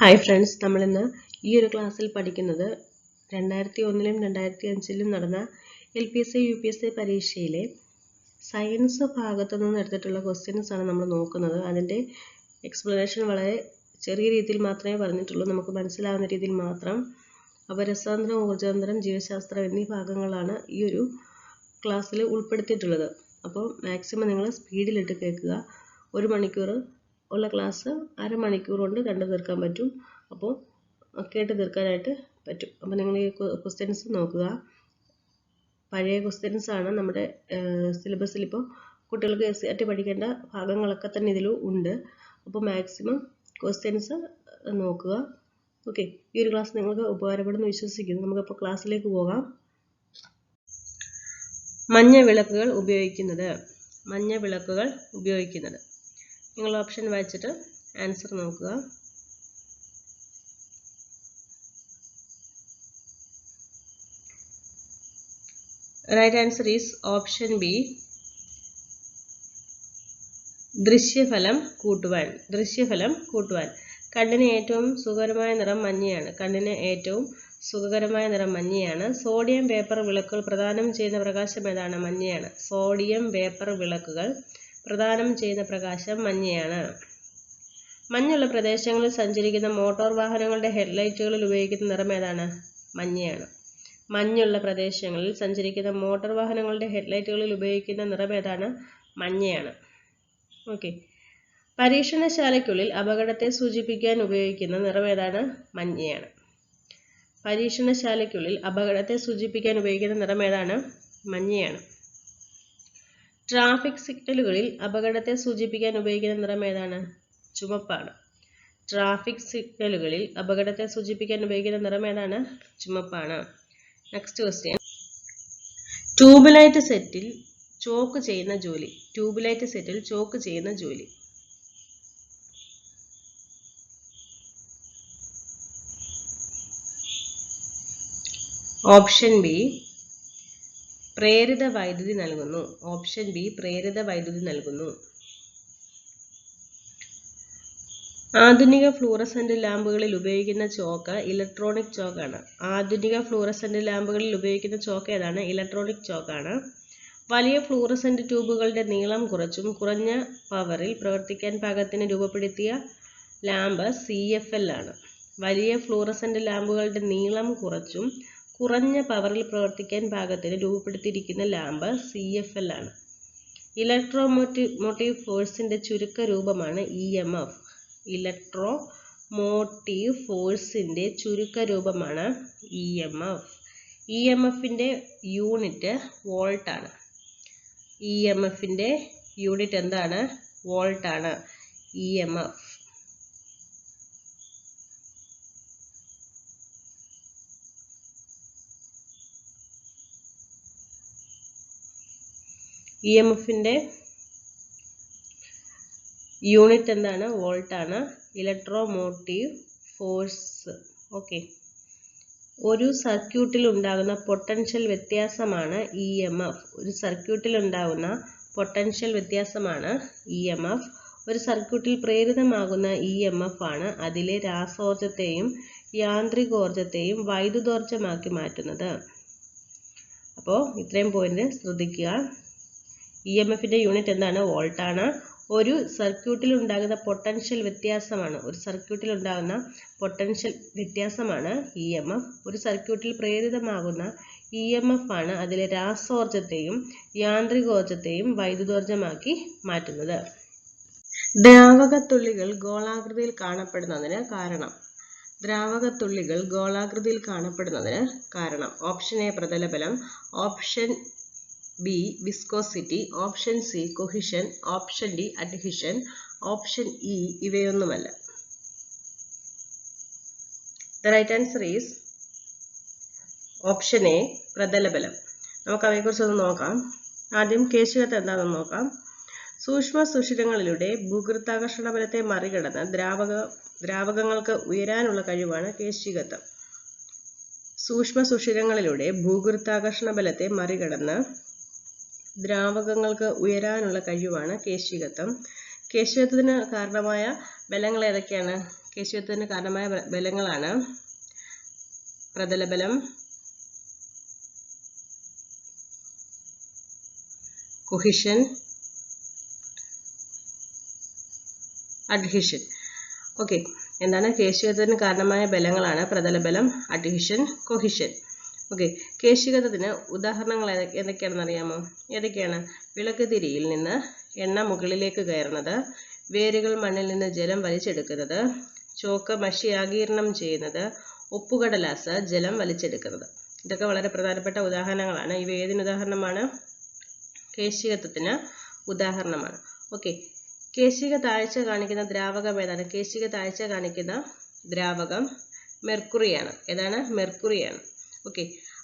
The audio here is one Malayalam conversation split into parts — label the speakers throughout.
Speaker 1: ഹായ് ഫ്രണ്ട്സ്, നമ്മളിന്ന് ഈ ഒരു ക്ലാസ്സിൽ പഠിക്കുന്നത് 2001-ലും 2005-ലും നടന്ന LPSC UPSC പരീക്ഷയിലെ സയൻസ് ഭാഗത്തു നിന്ന് എടുത്തിട്ടുള്ള ക്വസ്റ്റ്യൻസ് ആണ് നമ്മൾ നോക്കുന്നത്. അതിൻ്റെ എക്സ്പ്ലനേഷൻ വളരെ ചെറിയ രീതിയിൽ മാത്രമേ പറഞ്ഞിട്ടുള്ളൂ, നമുക്ക് മനസ്സിലാവുന്ന രീതിയിൽ മാത്രം. അപ്പോൾ രസാന്തരം, ഊർജാന്തരം, ജീവശാസ്ത്രം എന്നീ ഭാഗങ്ങളാണ് ഈ ഒരു ക്ലാസ്സിൽ ഉൾപ്പെടുത്തിയിട്ടുള്ളത്. അപ്പോൾ മാക്സിമം നിങ്ങൾ സ്പീഡിലിട്ട് കേൾക്കുക. 1 മണിക്കൂർ ഉള്ള ക്ലാസ് അരമണിക്കൂർ കൊണ്ട് കണ്ടു തീർക്കാൻ പറ്റും. അപ്പോൾ കേട്ട് തീർക്കാനായിട്ട് പറ്റും. അപ്പോൾ നിങ്ങൾ ഈ ക്വസ്റ്റ്യൻസ് നോക്കുക. പഴയ ക്വസ്റ്റ്യൻസ് ആണ് നമ്മുടെ സിലബസിൽ. ഇപ്പോൾ കുട്ടികൾക്ക് SCERT പഠിക്കേണ്ട ഭാഗങ്ങളൊക്കെ തന്നെ ഇതിൽ ഉണ്ട്. അപ്പോൾ മാക്സിമം ക്വസ്റ്റ്യൻസ് നോക്കുക. ഓക്കെ, ഈ ഒരു ക്ലാസ് നിങ്ങൾക്ക് ഉപകാരപ്പെടുമെന്ന് വിശ്വസിക്കുന്നു. നമുക്കപ്പോൾ ക്ലാസ്സിലേക്ക് പോകാം. മഞ്ഞ വിളക്കുകൾ ഉപയോഗിക്കുന്നത്. നിങ്ങൾ ഓപ്ഷൻ വായിച്ചിട്ട് ആൻസർ നോക്കുക. Right answer is option B, ദൃശ്യഫലം കൂട്ടുവാൻ. കണ്ണിന് ഏറ്റവും സുഖകരമായ നിറം മഞ്ഞയാണ്. സോഡിയം വേപ്പർ വിളക്കുകൾ പ്രദാനം ചെയ്യുന്ന പ്രകാശം ഏതാണ്? മഞ്ഞയാണ്. സോഡിയം വേപ്പർ വിളക്കുകൾ പ്രദാനം ചെയ്യുന്ന പ്രകാശം മഞ്ഞയാണ്. മഞ്ഞുള്ള പ്രദേശങ്ങളിൽ സഞ്ചരിക്കുന്ന മോട്ടോർ വാഹനങ്ങളുടെ ഹെഡ്ലൈറ്റുകളിൽ ഉപയോഗിക്കുന്ന നിറം ഏതാണ്? മഞ്ഞയാണ്. മഞ്ഞുള്ള പ്രദേശങ്ങളിൽ സഞ്ചരിക്കുന്ന മോട്ടോർ വാഹനങ്ങളുടെ ഹെഡ്ലൈറ്റുകളിൽ ഉപയോഗിക്കുന്ന നിറം ഏതാണ്? മഞ്ഞയാണ്. ഓക്കെ. പരീക്ഷണശാലയ്ക്കുള്ളിൽ അപകടത്തെ സൂചിപ്പിക്കാൻ ഉപയോഗിക്കുന്ന നിറം ഏതാണ്? മഞ്ഞയാണ്. പരീക്ഷണശാലയ്ക്കുള്ളിൽ അപകടത്തെ സൂചിപ്പിക്കാൻ ഉപയോഗിക്കുന്ന നിറം ഏതാണ്? മഞ്ഞയാണ്. ട്രാഫിക് സിഗ്നലുകളിൽ അപകടത്തെ സൂചിപ്പിക്കാൻ ഉപയോഗിക്കുന്ന നിറം ഏതാണ്? ചുമപ്പാണ്. ട്രാഫിക് സിഗ്നലുകളിൽ അപകടത്തെ സൂചിപ്പിക്കാൻ ഉപയോഗിക്കുന്ന നിറം ഏതാണ്? ചുമപ്പാണ്. Next question. ട്യൂബ്ലൈറ്റ് സെറ്റിൽ ചോക്ക് ചെയ്യുന്ന ജോലി. ഓപ്ഷൻ ബി, പ്രേരിത വൈദ്യുതി നൽകുന്നു. ആധുനിക ഫ്ലൂറസെന്റ് ലാമ്പുകളിൽ ഉപയോഗിക്കുന്ന ചോക്ക് ഇലക്ട്രോണിക് ചോക്കാണ്. ഏതാണ്? ഇലക്ട്രോണിക് ചോക്കാണ്. വലിയ ഫ്ലൂറസെന്റ് ട്യൂബുകളുടെ നീളം കുറച്ചും കുറഞ്ഞ പവറിൽ പ്രവർത്തിക്കാൻ പാകത്തിന് രൂപപ്പെടുത്തിയ ലാമ്പ് CFL ആണ്. വലിയ ഫ്ലൂറസെന്റ് ലാമ്പുകളുടെ നീളം കുറച്ചും കുറഞ്ഞ പവറിൽ പ്രവർത്തിക്കാൻ പാകത്തിന് രൂപപ്പെടുത്തിയിരിക്കുന്ന ലാമ്പ് CFL ആണ്. ഇലക്ട്രോമോട്ടീവ് ഫോഴ്സിന്റെ ചുരുക്ക രൂപമാണ് EMF. ഇലക്ട്രോമോട്ടീവ് ഫോഴ്സിന്റെ ചുരുക്ക രൂപമാണ് EMF. EMFന്റെ യൂണിറ്റ് വോൾട്ട് ആണ്. EMFന്റെ യൂണിറ്റ് എന്താണ്? വോൾട്ട് ആണ്. EMF. EMFന്റെ യൂണിറ്റ് എന്താണ്? വോൾട്ട് ആണ്. Electromotive force. ഓക്കെ. ഒരു സർക്യൂട്ടിൽ ഉണ്ടാകുന്ന പൊട്ടൻഷ്യൽ വ്യത്യാസമാണ് EMF. ഒരു സർക്യൂട്ടിൽ പ്രേരിതമാകുന്ന EMF ആണ് അതിലെ രാസോർജത്തെയും യാന്ത്രികോർജത്തെയും വൈദ്യുതോർജമാക്കി മാറ്റുന്നത്. അപ്പോൾ ഇത്രയും പോയിന്റ് ശ്രദ്ധിക്കുക. EMFന്റെ യൂണിറ്റ് എന്താണ്? വോൾട്ട് ആണ്. ഒരു സർക്യൂട്ടിൽ ഉണ്ടാകുന്ന പൊട്ടൻഷ്യൽ വ്യത്യാസമാണ് EMF. ഒരു സർക്യൂട്ടിൽ പ്രേരിതമാകുന്ന EMF ആണ് അതിലെ രാസോർജത്തെയും യാന്ത്രികോർജത്തെയും വൈദ്യുതോർജമാക്കി മാറ്റുന്നത്. ദ്രാവകത്തുള്ളികൾ ഗോളാകൃതിയിൽ കാണപ്പെടുന്നതിന് കാരണം. ഓപ്ഷൻ എ, പ്രതലബലം. Option B, viscosity. Option C, cohesion. Option D, adhesion. Option E, ഇവയൊന്നുമല്ല. The right answer is option A, പ്രതലബലം. നമുക്ക് അവയെക്കുറിച്ചൊന്ന് നോക്കാം. ആദ്യം കേശികത്വം എന്താണെന്ന് നോക്കാം. സൂക്ഷ്മ സുഷിരങ്ങളിലൂടെ ഭൂഗുരുത്വാകർഷണ ബലത്തെ മറികടന്ന് ദ്രാവകങ്ങൾക്ക് ഉയരാനുള്ള കഴിവാണ് കേശികത്വം. സൂക്ഷ്മ സുഷിരങ്ങളിലൂടെ ഭൂഗുരുത്വാകർഷണ ബലത്തെ മറികടന്ന് ദ്രാവകങ്ങൾക്ക് ഉയരാനുള്ള കഴിവാണ് കേശികത്വം. കേശികത്വത്തിന് കാരണമായ ബലങ്ങൾ ഏതൊക്കെയാണ്? കേശികത്വത്തിന് കാരണമായ ബലങ്ങളാണ് പ്രതലബലം, കൊഹിഷൻ, അഡ്ഹീഷൻ. ഓക്കെ, എന്താണ്? കേശികത്വത്തിന് കാരണമായ ബലങ്ങളാണ് പ്രതലബലം, അഡ്ഹീഷൻ, കൊഹിഷൻ. ഓക്കെ, കേശികത്വത്തിന് ഉദാഹരണങ്ങൾ എന്തൊക്കെയാണെന്ന് അറിയാമോ? ഏതൊക്കെയാണ്? വിളക്ക് തിരിയിൽ നിന്ന് എണ്ണ മുകളിലേക്ക് കയറുന്നത്, വേരുകൾ മണ്ണിൽ നിന്ന് ജലം വലിച്ചെടുക്കുന്നത്, ചോക്ക് മഷി ആഗിരണം ചെയ്യുന്നത്, ഉപ്പുകടലാസ് ജലം വലിച്ചെടുക്കുന്നത്. ഇതൊക്കെ വളരെ പ്രധാനപ്പെട്ട ഉദാഹരണങ്ങളാണ്. ഇവ ഏതിന് ഉദാഹരണമാണ്? കേശികത്വത്തിന് ഉദാഹരണമാണ്. ഓക്കെ, കേശിക താഴ്ച കാണിക്കുന്ന ദ്രാവകം ഏതാണ്? കേശിക താഴ്ച കാണിക്കുന്ന ദ്രാവകം മെർക്കുറിയാണ്. ഏതാണ്? മെർക്കുറിയാണ്. ഓക്കെ,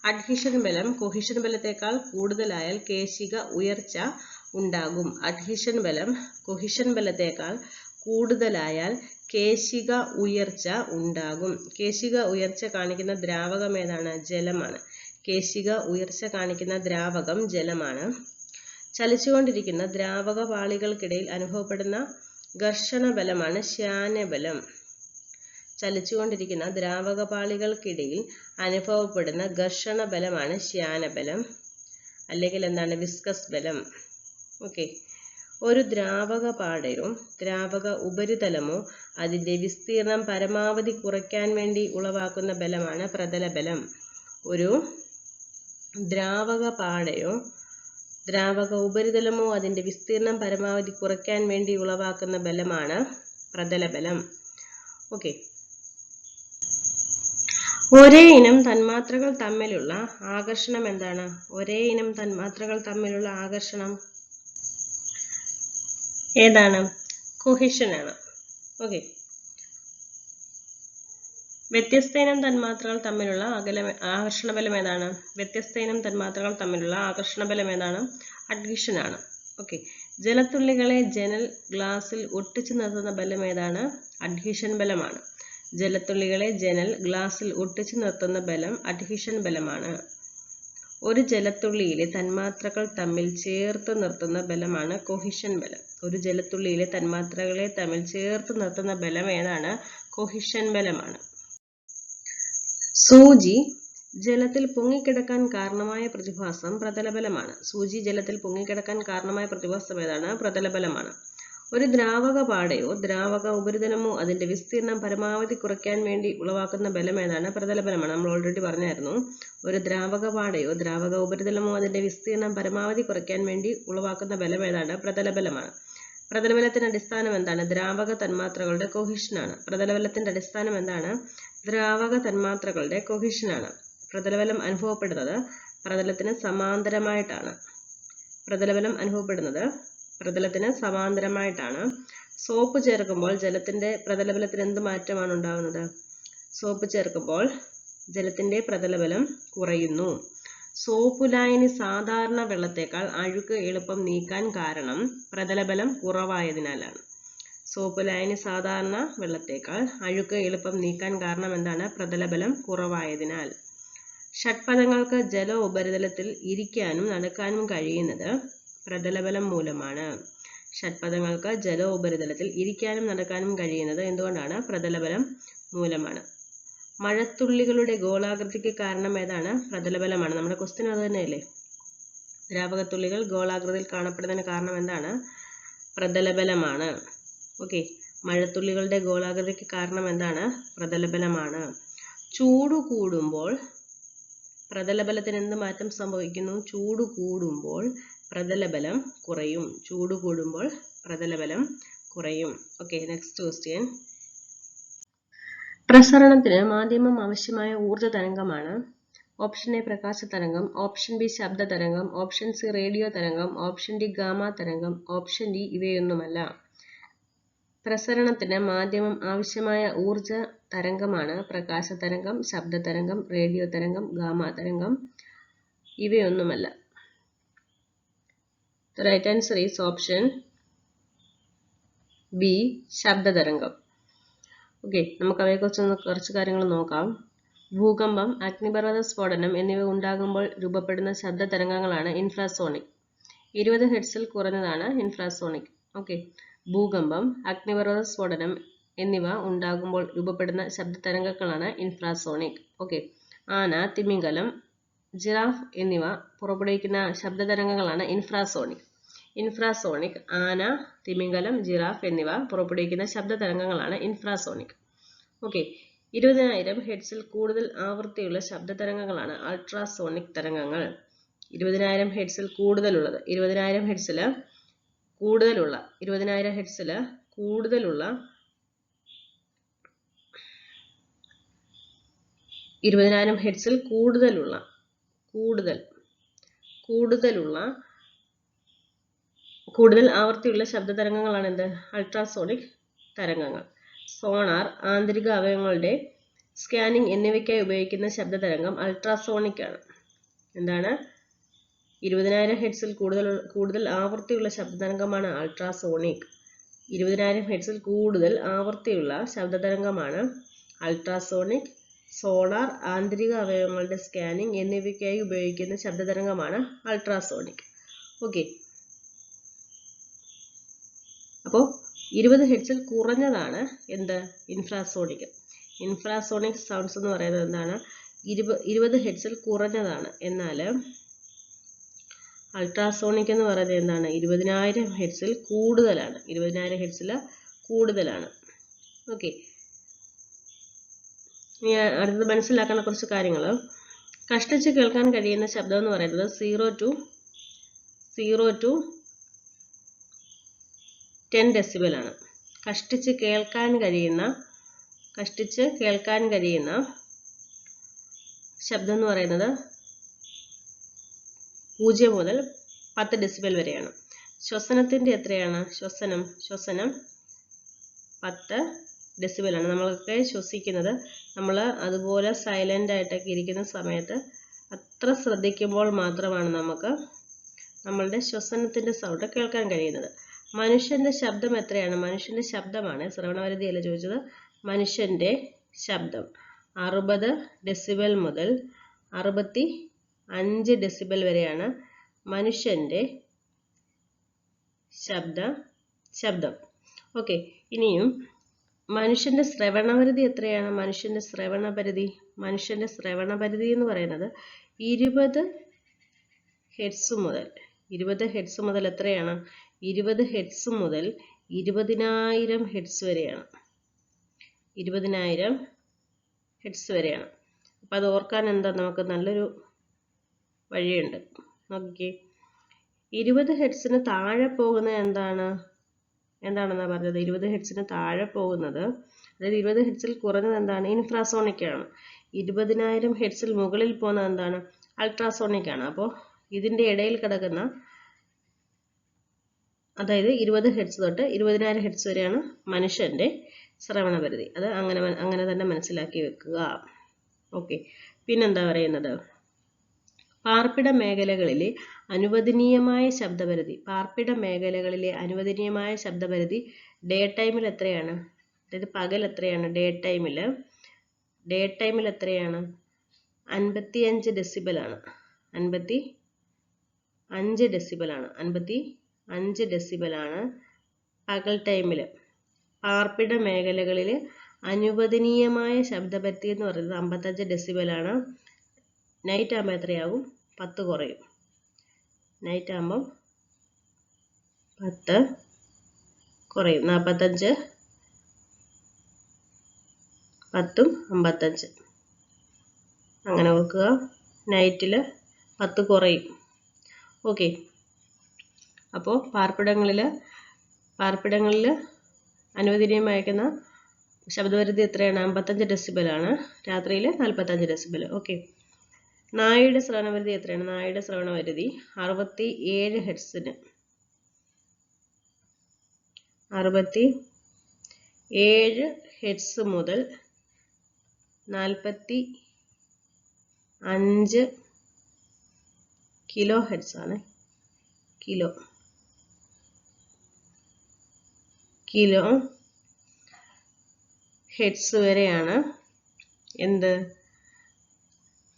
Speaker 1: അഡ്ഹീഷൻ ബലം കൊഹിഷൻ ബലത്തേക്കാൾ കൂടുതലായാൽ കേശിക ഉയർച്ച ഉണ്ടാകും. അഡ്ഹീഷൻ ബലം കൊഹിഷൻ ബലത്തേക്കാൾ കൂടുതലായാൽ കേശിക ഉയർച്ച ഉണ്ടാകും. കേശിക ഉയർച്ച കാണിക്കുന്ന ദ്രാവകം ഏതാണ്? ജലമാണ്. കേശിക ഉയർച്ച കാണിക്കുന്ന ദ്രാവകം ജലമാണ്. ചലിച്ചുകൊണ്ടിരിക്കുന്ന ദ്രാവക പാളികൾക്കിടയിൽ അനുഭവപ്പെടുന്ന ഘർഷണ ബലമാണ് ശ്യാനബലം. ചലിച്ചുകൊണ്ടിരിക്കുന്ന ദ്രാവക പാളികൾക്കിടയിൽ അനുഭവപ്പെടുന്ന ഘർഷണ ബലമാണ് ശ്യാനബലം, അല്ലെങ്കിൽ എന്താണ്? വിസ്കസ് ബലം. ഓക്കെ, ഒരു ദ്രാവക പാടയോ ദ്രാവക ഉപരിതലമോ അതിൻ്റെ വിസ്തീർണം പരമാവധി കുറയ്ക്കാൻ വേണ്ടി ഉളവാക്കുന്ന ബലമാണ് പ്രതലബലം. ഒരു ദ്രാവക പാടയോ ദ്രാവക ഉപരിതലമോ അതിൻ്റെ വിസ്തീർണം പരമാവധി കുറയ്ക്കാൻ വേണ്ടി ഉളവാക്കുന്ന ബലമാണ് പ്രതലബലം. ഓക്കെ, ഒരേ ഇനം തന്മാത്രകൾ തമ്മിലുള്ള ആകർഷണം എന്താണ്? ഒരേ ഇനം തന്മാത്രകൾ തമ്മിലുള്ള ആകർഷണം ഏതാണ്? കൊഹിഷൻ ആണ്. ഓക്കെ, വ്യത്യസ്ത ഇനം തന്മാത്രകൾ തമ്മിലുള്ള ആകർഷണ ബലം ഏതാണ്? വ്യത്യസ്ത ഇനം തന്മാത്രകൾ തമ്മിലുള്ള ആകർഷണ ബലം ഏതാണ്? അഡ്ഹീഷൻ ആണ്. ഓക്കെ, ജലത്തുള്ളികളെ ജനൽ ഗ്ലാസിൽ ഒട്ടിച്ചു നിർത്തുന്ന ബലം ഏതാണ്? അഡ്ഹീഷൻ ബലമാണ്. ജലത്തുള്ളികളെ ജനൽ ഗ്ലാസിൽ ഒട്ടിച്ചു നിർത്തുന്ന ബലം അഡ്ഹീഷൻ ബലമാണ്. ഒരു ജലത്തുള്ളിയിലെ തന്മാത്രകൾ തമ്മിൽ ചേർത്ത് നിർത്തുന്ന ബലമാണ് കൊഹിഷൻ ബലം. ഒരു ജലത്തുള്ളിയിലെ തന്മാത്രകളെ തമ്മിൽ ചേർത്ത് നിർത്തുന്ന ബലം ഏതാണ്? കൊഹിഷൻ ബലമാണ്. സൂചി ജലത്തിൽ പൊങ്ങിക്കിടക്കാൻ കാരണമായ പ്രതിഭാസം പ്രതലബലമാണ്. സൂചി ജലത്തിൽ പൊങ്ങിക്കിടക്കാൻ കാരണമായ പ്രതിഭാസം ഏതാണ്? പ്രതലബലമാണ്. ഒരു ദ്രാവക പാടയോ ദ്രാവക ഉപരിതലമോ അതിന്റെ വിസ്തീർണം പരമാവധി കുറയ്ക്കാൻ വേണ്ടി ഉളവാക്കുന്ന ബലം ഏതാണ്? പ്രതലബലമാണ്. നമ്മൾ ഓൾറെഡി പറഞ്ഞായിരുന്നു. ഒരു ദ്രാവക പാടയോ ദ്രാവക ഉപരിതലമോ അതിന്റെ വിസ്തീർണം പരമാവധി കുറയ്ക്കാൻ വേണ്ടി ഉളവാക്കുന്ന ബലം ഏതാണ്? പ്രതലബലമാണ്. പ്രതലബലത്തിന്റെ അടിസ്ഥാനം എന്താണ്? ദ്രാവക തന്മാത്രകളുടെ കൊഹിഷനാണ്. പ്രതലബലത്തിന്റെ അടിസ്ഥാനം എന്താണ്? ദ്രാവക തന്മാത്രകളുടെ കൊഹിഷനാണ്. പ്രതലബലം അനുഭവപ്പെടുന്നത് പ്രതലത്തിന് സമാന്തരമായിട്ടാണ്. പ്രതലബലം അനുഭവപ്പെടുന്നത് പ്രതലത്തിന് സമാന്തരമായിട്ടാണ്. സോപ്പ് ചേർക്കുമ്പോൾ ജലത്തിന്റെ പ്രതലബലത്തിന് എന്ത് മാറ്റമാണ് ഉണ്ടാകുന്നത്? സോപ്പ് ചേർക്കുമ്പോൾ ജലത്തിന്റെ പ്രതലബലം കുറയുന്നു. സോപ്പ് ലായനി സാധാരണ വെള്ളത്തേക്കാൾ അഴുക്ക് എളുപ്പം നീക്കാൻ കാരണം പ്രതലബലം കുറവായതിനാലാണ്. സോപ്പ് ലായനി സാധാരണ വെള്ളത്തേക്കാൾ അഴുക്ക് എളുപ്പം നീക്കാൻ കാരണം എന്താണ്? പ്രതലബലം കുറവായതിനാൽ. ഷഡ്പദങ്ങൾക്ക് ജല ഉപരിതലത്തിൽ ഇരിക്കാനും നടക്കാനും കഴിയുന്നത് പ്രതലബലം മൂലമാണ്. ഷഡ്പദങ്ങൾക്ക് ജല ഉപരിതലത്തിൽ ഇരിക്കാനും നടക്കാനും കഴിയുന്നത് എന്തുകൊണ്ടാണ്? പ്രതലബലം മൂലമാണ്. മഴത്തുള്ളികളുടെ ഗോളാകൃതിക്ക് കാരണം ഏതാണ്? പ്രതലബലമാണ്. നമ്മുടെ ക്വസ്റ്റ്യൻ അത് തന്നെയല്ലേ? ദ്രാവകത്തുള്ളികൾ ഗോളാകൃതിയിൽ കാണപ്പെടുന്നതിന് കാരണം എന്താണ്? പ്രതലബലമാണ്. ഓക്കെ, മഴത്തുള്ളികളുടെ ഗോളാകൃതിക്ക് കാരണം എന്താണ്? പ്രതലബലമാണ്. ചൂട് കൂടുമ്പോൾ പ്രതലബലത്തിന് എന്ത് മാറ്റം സംഭവിക്കുന്നു? ചൂട് കൂടുമ്പോൾ പ്രതലബലം കുറയും. ചൂട് കൂടുമ്പോൾ പ്രതലബലം കുറയും. Okay, next question. പ്രസരണത്തിന് മാധ്യമം ആവശ്യമായ ഊർജ്ജ തരംഗമാണ് ഓപ്ഷൻ എ പ്രകാശ തരംഗം, ഓപ്ഷൻ ബി ശബ്ദ തരംഗം, ഓപ്ഷൻ സി റേഡിയോ തരംഗം, ഓപ്ഷൻ ഡി ഗാമ തരംഗം, ഓപ്ഷൻ ഡി ഇവയൊന്നുമല്ല. പ്രസരണത്തിന് മാധ്യമം ആവശ്യമായ ഊർജ്ജ തരംഗമാണ് പ്രകാശ തരംഗം, ശബ്ദ തരംഗം, റേഡിയോ തരംഗം, ഗാമ തരംഗം. ഇവയൊന്നുമല്ല. The right answer is option B, ശബ്ദ തരംഗം. ഓക്കെ, നമുക്ക് അവയെക്കുറിച്ച് കുറച്ച് കാര്യങ്ങൾ നോക്കാം. ഭൂകമ്പം, അഗ്നിപർവ്വത സ്ഫോടനം എന്നിവ ഉണ്ടാകുമ്പോൾ രൂപപ്പെടുന്ന ശബ്ദ തരംഗങ്ങളാണ് ഇൻഫ്രാസോണിക്. 20 ഹെർട്സിൽ കുറഞ്ഞതാണ് ഇൻഫ്രാസോണിക്. ഓക്കെ, ഭൂകമ്പം, അഗ്നിപർവ്വത സ്ഫോടനം എന്നിവ ഉണ്ടാകുമ്പോൾ രൂപപ്പെടുന്ന ശബ്ദതരംഗങ്ങളാണ് ഇൻഫ്രാസോണിക്. ഓക്കെ, ആന, തിമിംഗലം, ജിറാഫ് എന്നിവ പുറപ്പെടുവിക്കുന്ന ശബ്ദതരംഗങ്ങളാണ് ഇൻഫ്രാസോണിക്. ഇൻഫ്രാസോണിക് ആന, തിമിംഗലം, ജിറാഫ് എന്നിവ പുറപ്പെടുവിക്കുന്ന ശബ്ദതരംഗങ്ങളാണ് ഇൻഫ്രാസോണിക്. ഓക്കെ, 20,000 ഹെർട്സിൽ കൂടുതൽ ആവൃത്തിയുള്ള ശബ്ദതരംഗങ്ങളാണ് അൾട്രാസോണിക് തരംഗങ്ങൾ. 20,000 ഹെർട്സിൽ കൂടുതലുള്ളത്, 20,000 ഹെർട്സിൽ കൂടുതലുള്ള 20,000 ഹെർട്സിൽ കൂടുതലുള്ള 20,000 ഹെർട്സിൽ കൂടുതലുള്ള കൂടുതൽ ആവൃത്തിയുള്ള ശബ്ദതരംഗങ്ങളാണ് എന്ത്? അൾട്രാസോണിക് തരംഗങ്ങൾ. സോണാർ, ആന്തരിക അവയവങ്ങളുടെ സ്കാനിംഗ് എന്നിവയ്ക്കായി ഉപയോഗിക്കുന്ന ശബ്ദതരംഗം അൾട്രാസോണിക് ആണ്. എന്താണ്? 20,000 ഹെർട്സിൽ കൂടുതൽ ആവൃത്തിയുള്ള ശബ്ദതരംഗമാണ് അൾട്രാസോണിക്. 20,000 ഹെർട്സിൽ കൂടുതൽ ആവൃത്തിയുള്ള ശബ്ദതരംഗമാണ് അൾട്രാസോണിക്. സോണാർ, ആന്തരിക അവയവങ്ങളുടെ സ്കാനിംഗ് എന്നിവയ്ക്കായി ഉപയോഗിക്കുന്ന ശബ്ദതരംഗമാണ് അൾട്രാസോണിക്. ഓക്കെ, അപ്പോൾ 20 ഹെർട്സിൽ കുറഞ്ഞതാണ് എന്ത്? ഇൻഫ്രാസോണിക്. ഇൻഫ്രാസോണിക് സൗണ്ട്സ് എന്ന് പറയുന്നത് എന്താണ്? 20 ഹെർട്സിൽ കുറഞ്ഞതാണ്. എന്നാൽ അൾട്രാസോണിക് എന്ന് പറയുന്നത് എന്താണ്? 20,000 ഹെർട്സിൽ കൂടുതലാണ്. 20,000 ഹെർട്സിൽ കൂടുതലാണ്. ഓക്കെ, ഇനി അടുത്തത് മനസ്സിലാക്കുന്ന കുറച്ച് കാര്യങ്ങൾ. കഷ്ടിച്ച് കേൾക്കാൻ കഴിയുന്ന ശബ്ദം എന്ന് പറയുന്നത് 0 to 10 ഡെസിബൽ ആണ്. കഷ്ടിച്ച് കേൾക്കാൻ കഴിയുന്ന ശബ്ദം എന്ന് പറയുന്നത് 0 മുതൽ 10 ഡെസിബൽ വരെയാണ്. ശ്വസനത്തിൻ്റെ എത്രയാണ്? ശ്വസനം 10 ഡെസിബലാണ്. നമ്മളൊക്കെ ശ്വസിക്കുന്നത് നമ്മൾ അതുപോലെ സൈലൻ്റ് ആയിട്ടൊക്കെ ഇരിക്കുന്ന സമയത്ത് അത്ര ശ്രദ്ധിക്കുമ്പോൾ മാത്രമാണ് നമുക്ക് നമ്മളുടെ ശ്വസനത്തിൻ്റെ സൗണ്ട് കേൾക്കാൻ കഴിയുന്നത്. മനുഷ്യൻ്റെ ശബ്ദം എത്രയാണ്? മനുഷ്യൻ്റെ ശബ്ദമാണ്, ശ്രവണപരിധിയല്ല ചോദിച്ചത്. മനുഷ്യൻ്റെ ശബ്ദം 60 ഡെസിബൽ മുതൽ 65 ഡെസിബൽ വരെയാണ് മനുഷ്യൻ്റെ ശബ്ദം. ഓക്കെ, ഇനിയും മനുഷ്യൻ്റെ ശ്രവണപരിധി എത്രയാണ്? മനുഷ്യൻ്റെ ശ്രവണപരിധി എന്ന് പറയുന്നത് 20 ഹെർട്സ് മുതൽ എത്രയാണ്? 20 ഹെർട്സ് മുതൽ 20,000 ഹെർട്സ് വരെയാണ്. 20,000 ഹെർട്സ് വരെയാണ്. അപ്പം അത് ഓർക്കാൻ എന്താ നമുക്ക് നല്ലൊരു വഴിയുണ്ട്. നോക്കിക്കേ, 20 ഹെർട്സിന് താഴെ പോകുന്നത് എന്താണെന്നാണ് പറഞ്ഞത്? 20 ഹെർട്സിന് താഴെ പോകുന്നത്, അതായത് 20 ഹെർട്സിൽ കുറഞ്ഞത് എന്താണ്? ഇൻഫ്രാസോണിക് ആണ്. 20,000 ഹെർട്സിൽ മുകളിൽ പോകുന്നത് എന്താണ്? അൾട്രാസോണിക് ആണ്. അപ്പോൾ ഇതിൻ്റെ ഇടയിൽ കിടക്കുന്ന, അതായത് 20 ഹെർട്സ് തൊട്ട് 20,000 ഹെർട്സ് വരെയാണ് മനുഷ്യൻ്റെ ശ്രവണപരിധി. അത് അങ്ങനെ തന്നെ മനസ്സിലാക്കി വെക്കുക. ഓക്കെ, പിന്നെന്താ പറയുന്നത്? പാർപ്പിട മേഖലകളിലെ അനുവദനീയമായ ശബ്ദപരിധി ഡേ ടൈമിൽ എത്രയാണ്? അതായത് പകൽ എത്രയാണ്? ഡേ ടൈമിൽ എത്രയാണ്? 55 ഡെസിബലാണ്. 55 ഡെസിബലാണ് പകൽ ടൈമിൽ. പാർപ്പിട മേഖലകളിൽ അനുവദനീയമായ ശബ്ദപരിധി എന്ന് പറയുന്നത് 55 ഡെസിബലാണ്. നൈറ്റ് ആകുമ്പോൾ എത്രയാകും? 10 കുറയും. നൈറ്റ് ആകുമ്പം 10 കുറയും. 45 10 55 അങ്ങനെ ഓർക്കുക. നൈറ്റിൽ 10 കുറയും. ഓക്കെ, അപ്പോൾ പാർപ്പിടങ്ങളിൽ അനുവദനീയമായിരിക്കുന്ന ശബ്ദപരിധി എത്രയാണ്? 55 ഡെസിബലാണ്. രാത്രിയിൽ 45 ഡെസിബൽ. ഓക്കെ, നായയുടെ ശ്രവണപരിധി എത്രയാണ്? നായയുടെ ശ്രവണപരിധി 67 ഹെർട്സിന് 67 ഹെർട്സ് മുതൽ 45 കിലോ ഹെർട്സ് ആണ്. കിലോ ഹെർട്സ് വരെയാണ് എന്ത്?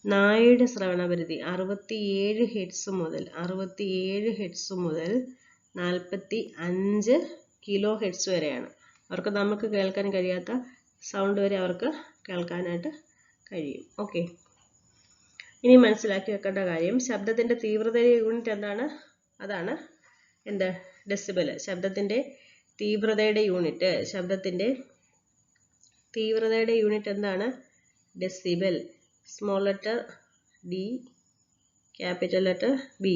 Speaker 1: നായയുടെ ശ്രവണപരിധി. 67 ഹെർട്സ് മുതൽ 45 കിലോ ഹെർട്സ് വരെയാണ്. അവർക്ക് നമുക്ക് കേൾക്കാൻ കഴിയാത്ത സൗണ്ട് വരെ അവർക്ക് കേൾക്കാനായിട്ട് കഴിയും. ഓക്കെ, ഇനി മനസ്സിലാക്കി വെക്കേണ്ട കാര്യം, ശബ്ദത്തിൻ്റെ തീവ്രതയുടെ യൂണിറ്റ് എന്താണ്? അതാണ് എന്ത്? ഡെസിബൽ. ശബ്ദത്തിൻ്റെ തീവ്രതയുടെ യൂണിറ്റ് എന്താണ്? Decibel. Small letter D, capital letter B.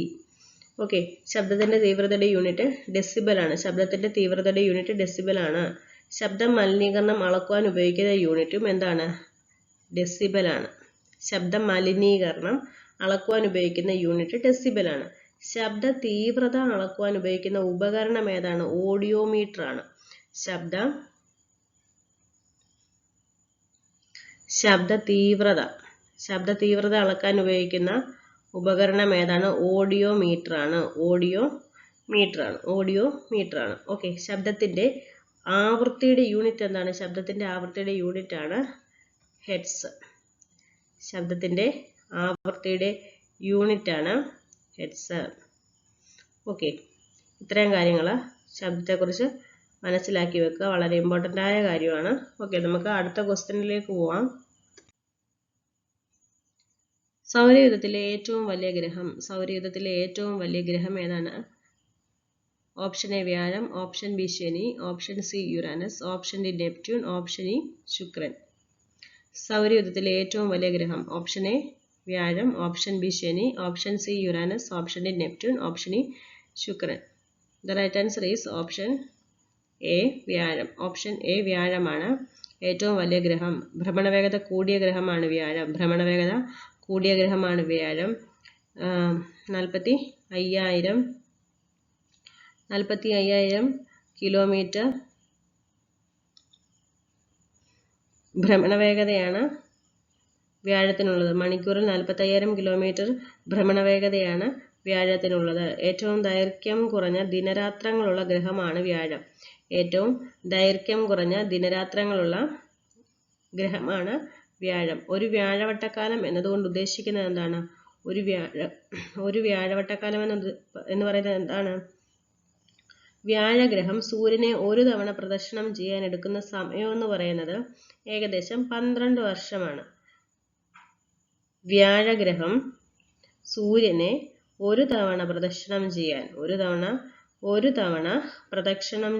Speaker 1: Okay, ശബ്ദത്തിൻ്റെ തീവ്രതയുടെ യൂണിറ്റ് ഡെസിബൽ ആണ്. ശബ്ദത്തിൻ്റെ തീവ്രതയുടെ യൂണിറ്റ് ഡെസിബൽ ആണ്. ശബ്ദ മലിനീകരണം അളക്കുവാൻ ഉപയോഗിക്കുന്ന യൂണിറ്റും എന്താണ്? ഡെസിബൽ ആണ്. ശബ്ദ മലിനീകരണം അളക്കുവാൻ ഉപയോഗിക്കുന്ന യൂണിറ്റ് ഡെസിബൽ ആണ്. ശബ്ദ തീവ്രത അളക്കുവാൻ ഉപയോഗിക്കുന്ന ഉപകരണം ഏതാണ്? ഓഡിയോമീറ്റർ ആണ്. ശബ്ദ തീവ്രത അളക്കാൻ ഉപയോഗിക്കുന്ന ഉപകരണം ഏതാണ്? ഓഡിയോമീറ്റർ ആണ്. ഓക്കെ, ശബ്ദത്തിന്റെ ആവൃത്തിയുടെ യൂണിറ്റ് എന്താണ്? ശബ്ദത്തിന്റെ ആവൃത്തിയുടെ യൂണിറ്റ് ആണ് ഹെർട്സ്. ശബ്ദത്തിന്റെ ആവൃത്തിയുടെ യൂണിറ്റ് ആണ് ഹെർട്സ്. ഓക്കെ, ഇത്രയും കാര്യങ്ങൾ ശബ്ദത്തെക്കുറിച്ച് മനസ്സിലാക്കി വെക്കുക. വളരെ ഇമ്പോർട്ടൻ്റ് ആയ കാര്യമാണ്. ഓക്കെ, നമുക്ക് അടുത്ത ക്വസ്റ്റ്യനിലേക്ക് പോവാം. സൗരയൂഥത്തിലെ ഏറ്റവും വലിയ ഗ്രഹം ഏതാണ്? ഓപ്ഷൻ എ വ്യാഴം, ഓപ്ഷൻ ബി ശനി, option C Uranus, option D Neptune, option E ശുക്രൻ. സൗരയൂഥത്തിലെ ഏറ്റവും വലിയ ഗ്രഹം ഓപ്ഷൻ എ വ്യാഴം, ഓപ്ഷൻ ബി ശനി, option C Uranus, option D Neptune, option E ശുക്രൻ. The right answer is option A വ്യാഴം. ഓപ്ഷൻ എ വ്യാഴമാണ് ഏറ്റവും വലിയ ഗ്രഹം. ഭ്രമണവേഗത കൂടിയ ഗ്രഹമാണ് വ്യാഴം. 45,000 കിലോമീറ്റർ ഭ്രമണവേഗതയാണ് വ്യാഴത്തിനുള്ളത്. മണിക്കൂറിൽ 45,000 കിലോമീറ്റർ ഭ്രമണവേഗതയാണ് വ്യാഴത്തിനുള്ളത്. ഏറ്റവും ദൈർഘ്യം കുറഞ്ഞ ദിനരാത്രങ്ങളുള്ള ഗ്രഹമാണ് വ്യാഴം. ഒരു വ്യാഴവട്ടക്കാലം എന്നതുകൊണ്ട് ഉദ്ദേശിക്കുന്നത് എന്താണ്? ഒരു വ്യാഴവട്ടക്കാലം എന്ന് പറയുന്നത് എന്താണ്? വ്യാഴഗ്രഹം സൂര്യനെ ഒരു തവണ പ്രദക്ഷിണം ചെയ്യാൻ എടുക്കുന്ന സമയം എന്ന് പറയുന്നത് ഏകദേശം 12 വർഷമാണ്. വ്യാഴഗ്രഹം സൂര്യനെ ഒരു തവണ പ്രദക്ഷിണം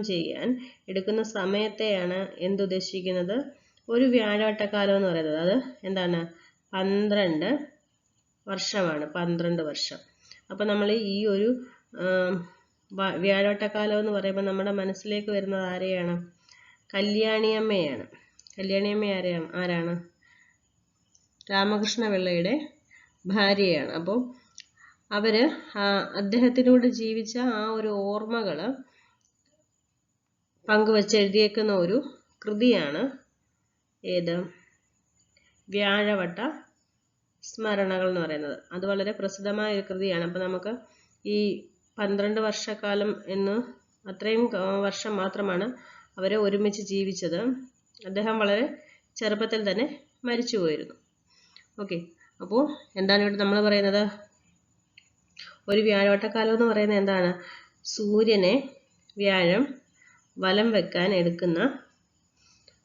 Speaker 1: ചെയ്യാൻ എടുക്കുന്ന സമയത്തെയാണ് എന്തുദ്ദേശിക്കുന്നത്? ഒരു വ്യാഴവട്ടക്കാലം എന്ന് പറയുന്നത്. അത് എന്താണ്? 12 വർഷമാണ്. 12 വർഷം. അപ്പം നമ്മൾ ഈ ഒരു വ്യാഴവട്ടക്കാലം എന്ന് പറയുമ്പോൾ നമ്മുടെ മനസ്സിലേക്ക് വരുന്നത് ആരെയാണ്? കല്യാണിയമ്മയാണ്. ആരാണ്? രാമകൃഷ്ണ പിള്ളയുടെ ഭാര്യയാണ്. അപ്പോൾ അവര് അദ്ദേഹത്തിനോട് ജീവിച്ച ആ ഒരു ഓർമ്മകൾ പങ്കുവെച്ചെഴുതിയേക്കുന്ന ഒരു കൃതിയാണ് ഏത്? വ്യാഴവട്ട സ്മരണകൾ എന്ന് പറയുന്നത്. അത് വളരെ പ്രസിദ്ധമായ ഒരു കൃതിയാണ്. അപ്പം നമുക്ക് ഈ 12 വർഷക്കാലം അത്രയും വർഷം മാത്രമാണ് അവരെ ഒരുമിച്ച് ജീവിച്ചത്. അദ്ദേഹം വളരെ ചെറുപ്പത്തിൽ തന്നെ മരിച്ചു പോയിരുന്നു. ഓക്കെ, അപ്പോൾ എന്താണ് ഇവിടെ നമ്മൾ പറയുന്നത്? ഒരു വ്യാഴവട്ടക്കാലം എന്ന് പറയുന്നത് എന്താണ്? സൂര്യനെ വ്യാഴം വലം വെക്കാൻ എടുക്കുന്ന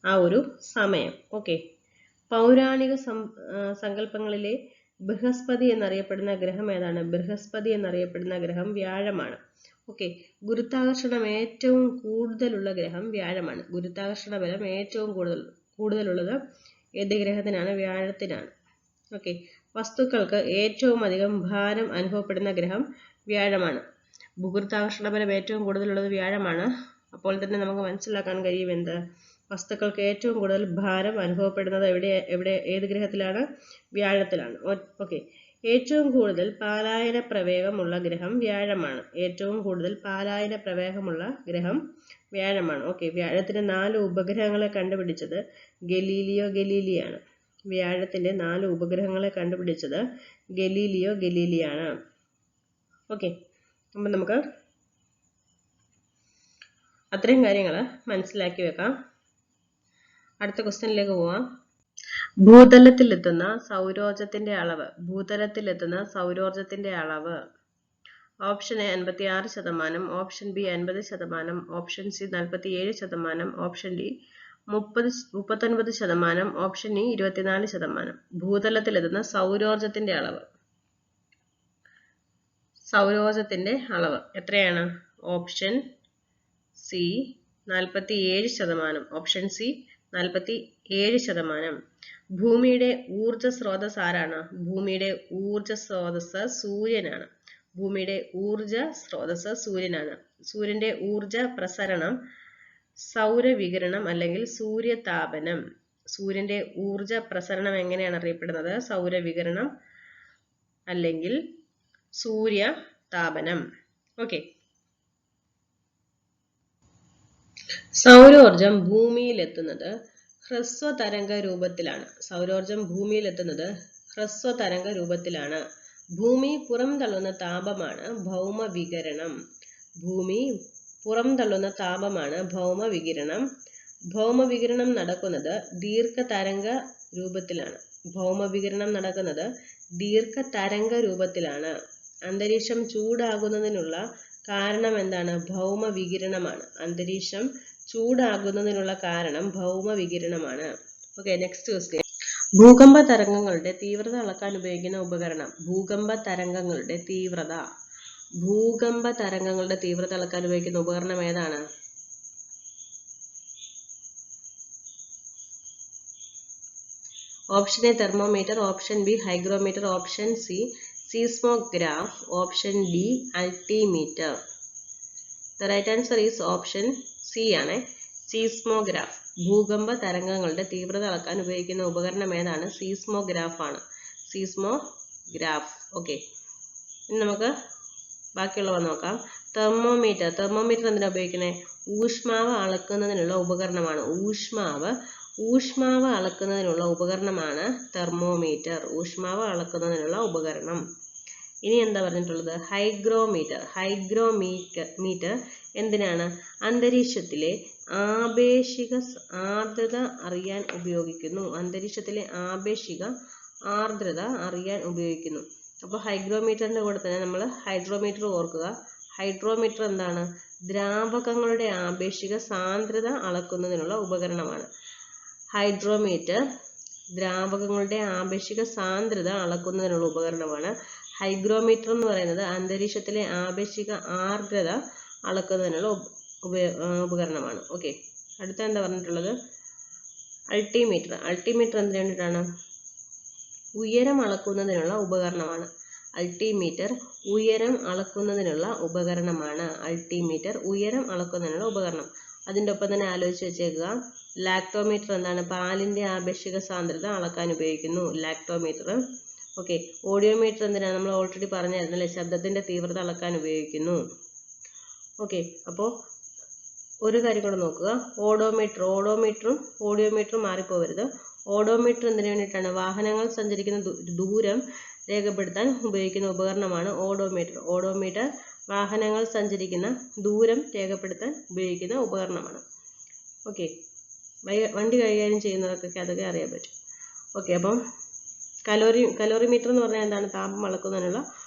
Speaker 1: ആ ഒരു സമയം. ഓക്കെ, പൗരാണിക സങ്കല്പങ്ങളിലെ ബൃഹസ്പതി എന്നറിയപ്പെടുന്ന ഗ്രഹം ഏതാണ്? ബൃഹസ്പതി എന്നറിയപ്പെടുന്ന ഗ്രഹം വ്യാഴമാണ്. ഓക്കെ, ഗുരുത്വാകർഷണം ഏറ്റവും കൂടുതലുള്ള ഗ്രഹം വ്യാഴമാണ്. ഗുരുത്വാകർഷണ ബലം ഏറ്റവും കൂടുതലുള്ളത് ഏത് ഗ്രഹത്തിനാണ്? വ്യാഴത്തിനാണ്. ഓക്കെ, വസ്തുക്കൾക്ക് ഏറ്റവും അധികം ഭാരം അനുഭവപ്പെടുന്ന ഗ്രഹം വ്യാഴമാണ്. ഭൂഗുരുത്വാകർഷണ ബലം ഏറ്റവും കൂടുതലുള്ളത് വ്യാഴമാണ്. അപ്പോൾ തന്നെ നമുക്ക് മനസ്സിലാക്കാൻ കഴിയും എന്ത്? വസ്തുക്കൾക്ക് ഏറ്റവും കൂടുതൽ ഭാരം അനുഭവപ്പെടുന്നത് ഏത് ഗ്രഹത്തിലാണ്? വ്യാഴത്തിലാണ്. ഓക്കെ, ഏറ്റവും കൂടുതൽ പാലായന പ്രവേഗമുള്ള ഗ്രഹം വ്യാഴമാണ്. ഓക്കെ, വ്യാഴത്തിന്റെ 4 ഉപഗ്രഹങ്ങളെ കണ്ടുപിടിച്ചത് ഗലീലിയോ ഗലീലിയാണ്. വ്യാഴത്തിന്റെ 4 ഉപഗ്രഹങ്ങളെ കണ്ടുപിടിച്ചത് ഗലീലിയോ ഗലീലിയാണ്. ഓക്കെ, അപ്പം നമുക്ക് അത്രയും കാര്യങ്ങൾ മനസ്സിലാക്കി വെക്കാം. അടുത്ത ക്വസ്റ്റ്യനിലേക്ക് പോവാം. ഭൂതലത്തിലെത്തുന്ന സൗരോർജത്തിന്റെ അളവ് option A 56%, option B 50%, option C 47%, option D 39%, option E 24%. ഭൂതലത്തിലെത്തുന്ന സൗരോർജത്തിന്റെ അളവ്. സൗരോർജത്തിന്റെ അളവ് എത്രയാണ്? Option C 47%, option C 47%. ഭൂമിയുടെ ഊർജ സ്രോതസ് ആരാണ്? ഭൂമിയുടെ ഊർജ സ്രോതസ് സൂര്യനാണ്. ഭൂമിയുടെ ഊർജ സ്രോതസ് സൂര്യനാണ്. സൂര്യന്റെ ഊർജ പ്രസരണം സൗരവികിരണം അല്ലെങ്കിൽ സൂര്യതാപനം. സൂര്യന്റെ ഊർജ പ്രസരണം എങ്ങനെയാണ് അറിയപ്പെടുന്നത്? സൗരവികിരണം അല്ലെങ്കിൽ സൂര്യതാപനം. ഓക്കെ. സൗരോർജം ഭൂമിയിലെത്തുന്നത് ഹ്രസ്വതരംഗ രൂപത്തിലാണ്. സൗരോർജം ഭൂമിയിലെത്തുന്നത് ഹ്രസ്വതരംഗ രൂപത്തിലാണ്. ഭൂമി പുറംതള്ളുന്ന താപമാണ് ഭൗമവികിരണം. ഭൂമി പുറംതള്ളുന്ന താപമാണ് ഭൗമവികിരണം. ഭൗമവികിരണം നടക്കുന്നത് ദീർഘതരംഗ രൂപത്തിലാണ്. ഭൗമവികിരണം നടക്കുന്നത് ദീർഘതരംഗ രൂപത്തിലാണ്. അന്തരീക്ഷം ചൂടാകുന്നതിനുള്ള കാരണം എന്താണ്? ഭൗമവികിരണമാണ്. അന്തരീക്ഷം ചൂടാകുന്നതിനുള്ള കാരണം ഭൗമവികിരണമാണ്. Okay, next question. ഭൂകമ്പ തരംഗങ്ങളുടെ തീവ്രത അളക്കാൻ ഉപയോഗിക്കുന്ന ഉപകരണം. ഭൂകമ്പ തരംഗങ്ങളുടെ തീവ്രത. ഭൂകമ്പ തരംഗങ്ങളുടെ തീവ്രത അളക്കാൻ ഉപയോഗിക്കുന്ന ഉപകരണം ഏതാണ്? Option A thermometer, option B hygrometer, option C seismograph, option D altimeter. The right answer is option C ആണ്, സീസ്മോഗ്രാഫ്. ഭൂകമ്പ തരംഗങ്ങളുടെ തീവ്രത അളക്കാൻ ഉപയോഗിക്കുന്ന ഉപകരണം ഏതാണ്? സീസ്മോഗ്രാഫ് ആണ്. സീസ്മോഗ്രാഫ്. ഓക്കെ, ഇനി നമുക്ക് ബാക്കിയുള്ളവ നോക്കാം. തെർമോമീറ്റർ. തെർമോമീറ്റർ എന്തിനാണ് ഉപയോഗിക്കുന്നത്? ഊഷ്മാവ് അളക്കുന്നതിനുള്ള ഉപകരണമാണ്. ഊഷ്മാവ് അളക്കുന്നതിനുള്ള ഉപകരണമാണ് തെർമോമീറ്റർ. ഊഷ്മാവ് അളക്കുന്നതിനുള്ള ഉപകരണം. ഇനി എന്താ പറഞ്ഞിട്ടുള്ളത്? ഹൈഗ്രോമീറ്റർ. ഹൈഗ്രോമീറ്റർ എന്തിനാണ്? അന്തരീക്ഷത്തിലെ ആപേക്ഷിക ആർദ്രത അറിയാൻ ഉപയോഗിക്കുന്നു. അന്തരീക്ഷത്തിലെ ആപേക്ഷിക ആർദ്രത അറിയാൻ ഉപയോഗിക്കുന്നു. അപ്പോൾ ഹൈഗ്രോമീറ്ററിന്റെ കൂടെ തന്നെ നമ്മൾ ഹൈഡ്രോമീറ്റർ ഓർക്കുക. ഹൈഡ്രോമീറ്റർ എന്താണ്? ദ്രാവകങ്ങളുടെ ആപേക്ഷിക സാന്ദ്രത അളക്കുന്നതിനുള്ള ഉപകരണമാണ്. ഹൈഡ്രോമീറ്റർ ദ്രാവകങ്ങളുടെ ആപേക്ഷിക സാന്ദ്രത അളക്കുന്നതിനുള്ള ഉപകരണമാണ്. ഹൈഗ്രോമീറ്റർ എന്ന് പറയുന്നത് അന്തരീക്ഷത്തിലെ ആപേക്ഷിക ആർദ്രത അളക്കുന്നതിനുള്ള ഉപകരണമാണ്. ഓക്കെ, അടുത്ത എന്താ പറഞ്ഞിട്ടുള്ളത്? അൾട്ടിമീറ്റർ. അൾട്ടിമീറ്റർ എന്തിനു വേണ്ടിയിട്ടാണ്? ഉയരം അളക്കുന്നതിനുള്ള ഉപകരണമാണ്. അൾട്ടിമീറ്റർ ഉയരം അളക്കുന്നതിനുള്ള ഉപകരണമാണ്. അൾട്ടിമീറ്റർ ഉയരം അളക്കുന്നതിനുള്ള ഉപകരണം. അതിൻ്റെ ഒപ്പം തന്നെ ആലോചിച്ച് വെച്ചേക്കുക. ലാക്ടോമീറ്റർ എന്താണ്? പാലിന്റെ ആപേക്ഷിക സാന്ദ്രത അളക്കാൻ ഉപയോഗിക്കുന്നു. ലാക്ടോമീറ്റർ. ഓക്കെ, ഓഡിയോമീറ്റർ എന്തിനാണ്? നമ്മൾ ഓൾറെഡി പറഞ്ഞായിരുന്നല്ലേ, ശബ്ദത്തിന്റെ തീവ്രത അളക്കാൻ ഉപയോഗിക്കുന്നു. ഓക്കെ, അപ്പോൾ ഒരു കാര്യം കൂടെ നോക്കുക. ഓഡോമീറ്റർ. ഓഡിയോമീറ്ററും മാറിപ്പോവരുത്. ഓഡോമീറ്റർ എന്തിനു വേണ്ടിയിട്ടാണ്? വാഹനങ്ങൾ സഞ്ചരിക്കുന്ന ദൂരം രേഖപ്പെടുത്താൻ ഉപയോഗിക്കുന്ന ഉപകരണമാണ് ഓഡോമീറ്റർ. ഓഡോമീറ്റർ വാഹനങ്ങൾ സഞ്ചരിക്കുന്ന ദൂരം രേഖപ്പെടുത്താൻ ഉപയോഗിക്കുന്ന ഉപകരണമാണ്. ഓക്കെ, വണ്ടി കൈകാര്യം ചെയ്യുന്നവർക്കൊക്കെ അതൊക്കെ അറിയാൻ പറ്റും. ഓക്കെ, അപ്പം കലോറിമീറ്റർ എന്ന് പറഞ്ഞാൽ എന്താണ്? താപം അളക്കുന്നതിനുള്ള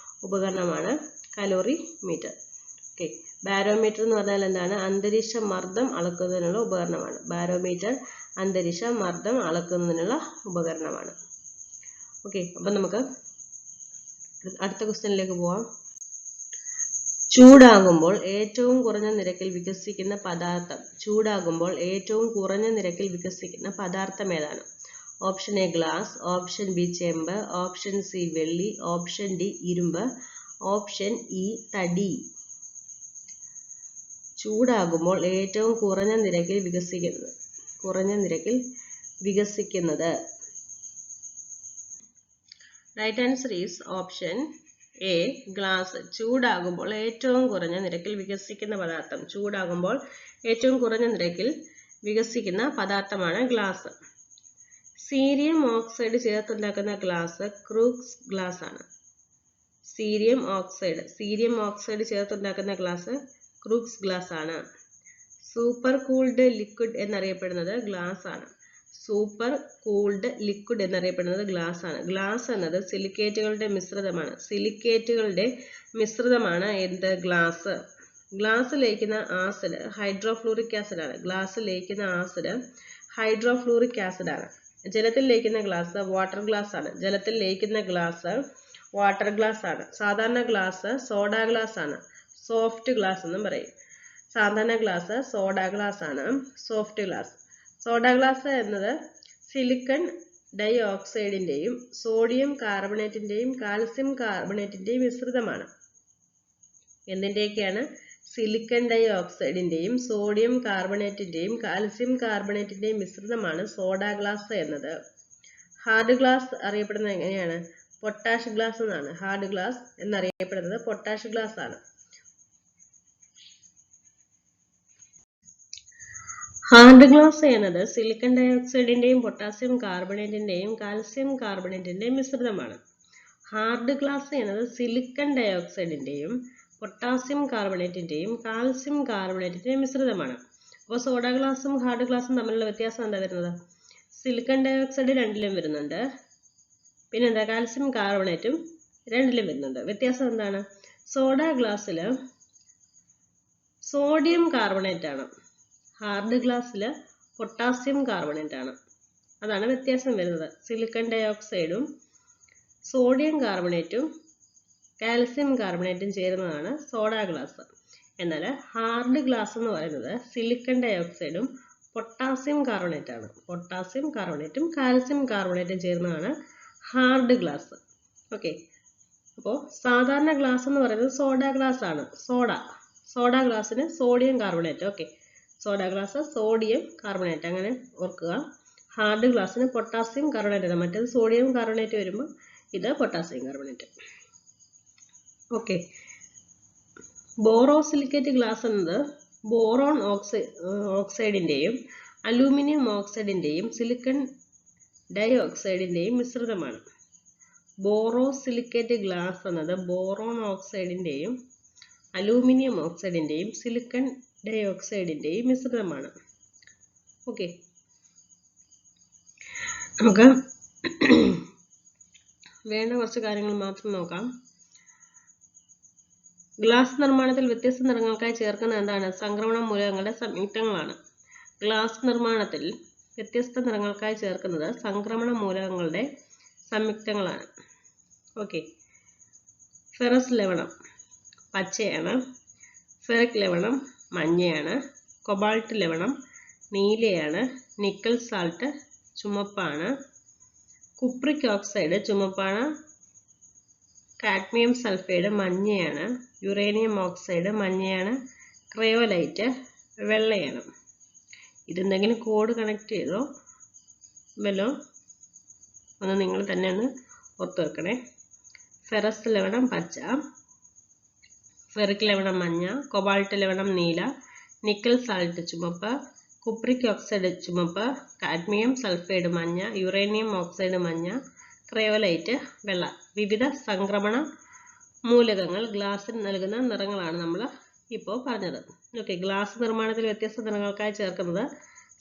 Speaker 1: ഉപകരണമാണ് കലോറിമീറ്റർ. ഓക്കെ, ബാരോമീറ്റർ എന്ന് പറഞ്ഞാൽ എന്താണ്? അന്തരീക്ഷ മർദ്ദം അളക്കുന്നതിനുള്ള ഉപകരണമാണ്. ബാരോമീറ്റർ അന്തരീക്ഷ മർദ്ദം അളക്കുന്നതിനുള്ള ഉപകരണമാണ്. ഓക്കെ, അപ്പം നമുക്ക് അടുത്ത ക്വസ്റ്റ്യനിലേക്ക് പോവാം. ചൂടാകുമ്പോൾ ഏറ്റവും കുറഞ്ഞ നിരക്കിൽ വികസിക്കുന്ന പദാർത്ഥം. ചൂടാകുമ്പോൾ ഏറ്റവും കുറഞ്ഞ നിരക്കിൽ വികസിക്കുന്ന പദാർത്ഥം ഏതാണ്? Option A glass, option B ചെമ്പ്, ഓപ്ഷൻ സി വെള്ളി, ഓപ്ഷൻ ഡി ഇരുമ്പ്, ഓപ്ഷൻ ഇ തടി. ചൂടാകുമ്പോൾ ഏറ്റവും കുറഞ്ഞ നിരക്കിൽ വികസിക്കുന്നത്. Right answer is option A glass. ചൂടാകുമ്പോൾ ഏറ്റവും കുറഞ്ഞ നിരക്കിൽ വികസിക്കുന്ന പദാർത്ഥം. ചൂടാകുമ്പോൾ ഏറ്റവും കുറഞ്ഞ നിരക്കിൽ വികസിക്കുന്ന പദാർത്ഥമാണ് glass. സീരിയം oxide ചേർത്തുണ്ടാക്കുന്ന glass Crookes glass ആണ്. സീരിയം ഓക്സൈഡ് ചേർത്തുണ്ടാക്കുന്ന ഗ്ലാസ് ക്രൂക്സ് ഗ്ലാസ് ആണ്. സൂപ്പർ കൂൾഡ് ലിക്വിഡ് എന്നറിയപ്പെടുന്നത് ഗ്ലാസ് ആണ്. സൂപ്പർ കൂൾഡ് ലിക്വിഡ് എന്നറിയപ്പെടുന്നത് ഗ്ലാസ് ആണ്. ഗ്ലാസ് എന്നത് സിലിക്കേറ്റുകളുടെ മിശ്രിതമാണ് എന്ത് ഗ്ലാസ്. ഗ്ലാസ് ലയിക്കുന്ന ആസിഡ് ഹൈഡ്രോഫ്ലൂറിക് ആസിഡ് ആണ്. ജലത്തിൽ ലയിക്കുന്ന ഗ്ലാസ് വാട്ടർ ഗ്ലാസ് ആണ്. സാധാരണ ഗ്ലാസ് സോഡാ ഗ്ലാസ് ആണ്. സോഫ്റ്റ് ഗ്ലാസ് എന്നും പറയും. സാധാരണ ഗ്ലാസ് സോഡാ ഗ്ലാസ് ആണ്. Soft glass. സോഡാ ഗ്ലാസ് എന്നത് സിലിക്കൺ ഡൈ ഓക്സൈഡിന്റെയും സോഡിയം കാർബണേറ്റിന്റെയും കാൽസ്യം കാർബണേറ്റിന്റെയും മിശ്രിതമാണ്. എന്തിന്റെയൊക്കെയാണ്? സിലിക്കൺ ഡൈ ഓക്സൈഡിന്റെയും സോഡിയം കാർബണേറ്റിന്റെയും കാൽസ്യം കാർബണേറ്റിന്റെയും മിശ്രിതമാണ് സോഡാ ഗ്ലാസ് എന്നത്. ഹാർഡ് ഗ്ലാസ് അറിയപ്പെടുന്നത് എങ്ങനെയാണ്? പൊട്ടാഷ് ഗ്ലാസ് എന്നാണ്. ഹാർഡ് ഗ്ലാസ് എന്നറിയപ്പെടുന്നത് പൊട്ടാഷ് ഗ്ലാസ് ആണ്. ഹാർഡ് ഗ്ലാസ് എന്നത് സിലിക്കൺ ഡൈ ഓക്സൈഡിന്റെയും പൊട്ടാസ്യം കാർബണേറ്റിന്റെയും കാൽസ്യം കാർബണേറ്റിന്റെയും മിശ്രിതമാണ്. ഹാർഡ് ഗ്ലാസ് എന്നത് സിലിക്കൺ ഡൈ ഓക്സൈഡിന്റെയും പൊട്ടാസ്യം കാർബണേറ്റിന്റെയും കാൽസ്യം കാർബണേറ്റിന്റെയും മിശ്രിതമാണ്. അപ്പോൾ സോഡാ ഗ്ലാസും ഹാർഡ് ഗ്ലാസും തമ്മിലുള്ള വ്യത്യാസം എന്താ വരുന്നത്? സിലിക്കൺ ഡൈ ഓക്സൈഡ് രണ്ടിലും വരുന്നുണ്ട്, പിന്നെന്താ കാൽസ്യം കാർബണേറ്റും രണ്ടിലും വരുന്നുണ്ട്. വ്യത്യാസം എന്താണ്? സോഡാ ഗ്ലാസ്സിൽ സോഡിയം കാർബണേറ്റ് ആണ്, ഹാർഡ് ഗ്ലാസ്സിൽ പൊട്ടാസ്യം കാർബണേറ്റ് ആണ്. അതാണ് വ്യത്യാസം വരുന്നത്. സിലിക്കൺ ഡൈ ഓക്സൈഡും സോഡിയം കാർബണേറ്റും കാൽസ്യം കാർബണേറ്റും ചേരുന്നതാണ് സോഡാ ഗ്ലാസ്. എന്നാൽ ഹാർഡ് ഗ്ലാസ് എന്ന് പറയുന്നത് സിലിക്കൺ ഡൈ ഓക്സൈഡും പൊട്ടാസ്യം കാർബണേറ്റ് ആണ്. പൊട്ടാസ്യം കാർബണേറ്റും കാൽസ്യം കാർബണേറ്റും ചേരുന്നതാണ് ഹാർഡ് ഗ്ലാസ്. ഓക്കെ. അപ്പോൾ സാധാരണ ഗ്ലാസ് എന്ന് പറയുന്നത് സോഡാ ഗ്ലാസ് ആണ്. സോഡാ ഗ്ലാസ്സിന് sodium carbonate. Okay. Soda glass sodium carbonate, അങ്ങനെ ഓർക്കുക. ഹാർഡ് ഗ്ലാസ്സിന് പൊട്ടാസ്യം കാർബണേറ്റ് ആണ്. മറ്റേത് സോഡിയം കാർബണേറ്റ് വരുമ്പോൾ ഇത് potassium carbonate. Okay. Borosilicate glass എന്നത് ബോറോൺ ഓക്സൈഡിന്റെയും അലൂമിനിയം ഓക്സൈഡിന്റെയും സിലിക്കൺ ഡൈ ഓക്സൈഡിന്റെയും മിശ്രിതമാണ്. ബോറോസിലിക്കേറ്റ് ഗ്ലാസ് എന്നത് ബോറോൺ ഓക്സൈഡിന്റെയും അലൂമിനിയം ഓക്സൈഡിന്റെയും സിലിക്കൺ ഡൈ ഓക്സൈഡിന്റെയും മിശ്രിതമാണ്. ഓക്കെ. നമുക്ക് വേണ്ട കുറച്ച് കാര്യങ്ങൾ മാത്രം നോക്കാം. ഗ്ലാസ് നിർമ്മാണത്തിൽ വ്യത്യസ്ത നിറങ്ങൾക്കായി ചേർക്കുന്ന എന്താണ്? സംക്രമണ മൂലകങ്ങളുടെ സംയുക്തങ്ങളാണ്. ഗ്ലാസ് നിർമ്മാണത്തിൽ വ്യത്യസ്ത നിറങ്ങൾക്കായി ചേർക്കുന്നത് സംക്രമണ മൂലകങ്ങളുടെ സംയുക്തങ്ങളാണ്. ഓക്കെ. ഫെറസ് ലവണം പച്ചയാണ്, ഫെറിക് ലവണം മഞ്ഞയാണ്, കൊബാൾട്ട് ലവണം നീലയാണ്, നിക്കൽ സാൾട്ട് ചുമപ്പാണ്, കുപ്രിക് ഓക്സൈഡ് ചുമപ്പാണ്, കാഡ്മിയം സൾഫൈഡ് മഞ്ഞയാണ്, യുറേനിയം ഓക്സൈഡ് മഞ്ഞയാണ്, ക്രയോലൈറ്റ് വെള്ളയാണ്. ഇതെന്തെങ്കിലും കോഡ് കണക്ട് ചെയ്തോ വല്ലോ ഒന്ന് നിങ്ങൾ തന്നെ ഒന്ന് ഓർത്ത് വെക്കണേ. ഫെറസ് ലവണം പച്ച, ഫെറിക് ലവണം മഞ്ഞ, കൊബാൾട്ട് ലവണം നീല, നിക്കൽ സാൾട്ട് ചുമപ്പ്, കുപ്രിക് ഓക്സൈഡ് ചുമപ്പ്, കാഡ്മിയം സൾഫൈഡ് മഞ്ഞ, യുറേനിയം ഓക്സൈഡ് മഞ്ഞ, ക്രയോലൈറ്റ് വെള്ള. വിവിധ സംക്രമണ മൂലകങ്ങൾ ഗ്ലാസിന് നൽകുന്ന നിറങ്ങളാണ് നമ്മൾ ഇപ്പോൾ പറഞ്ഞത്. ഓക്കെ. ഗ്ലാസ് നിർമ്മാണത്തിൽ വ്യത്യസ്ത നിറങ്ങൾക്കായി ചേർക്കുന്നത്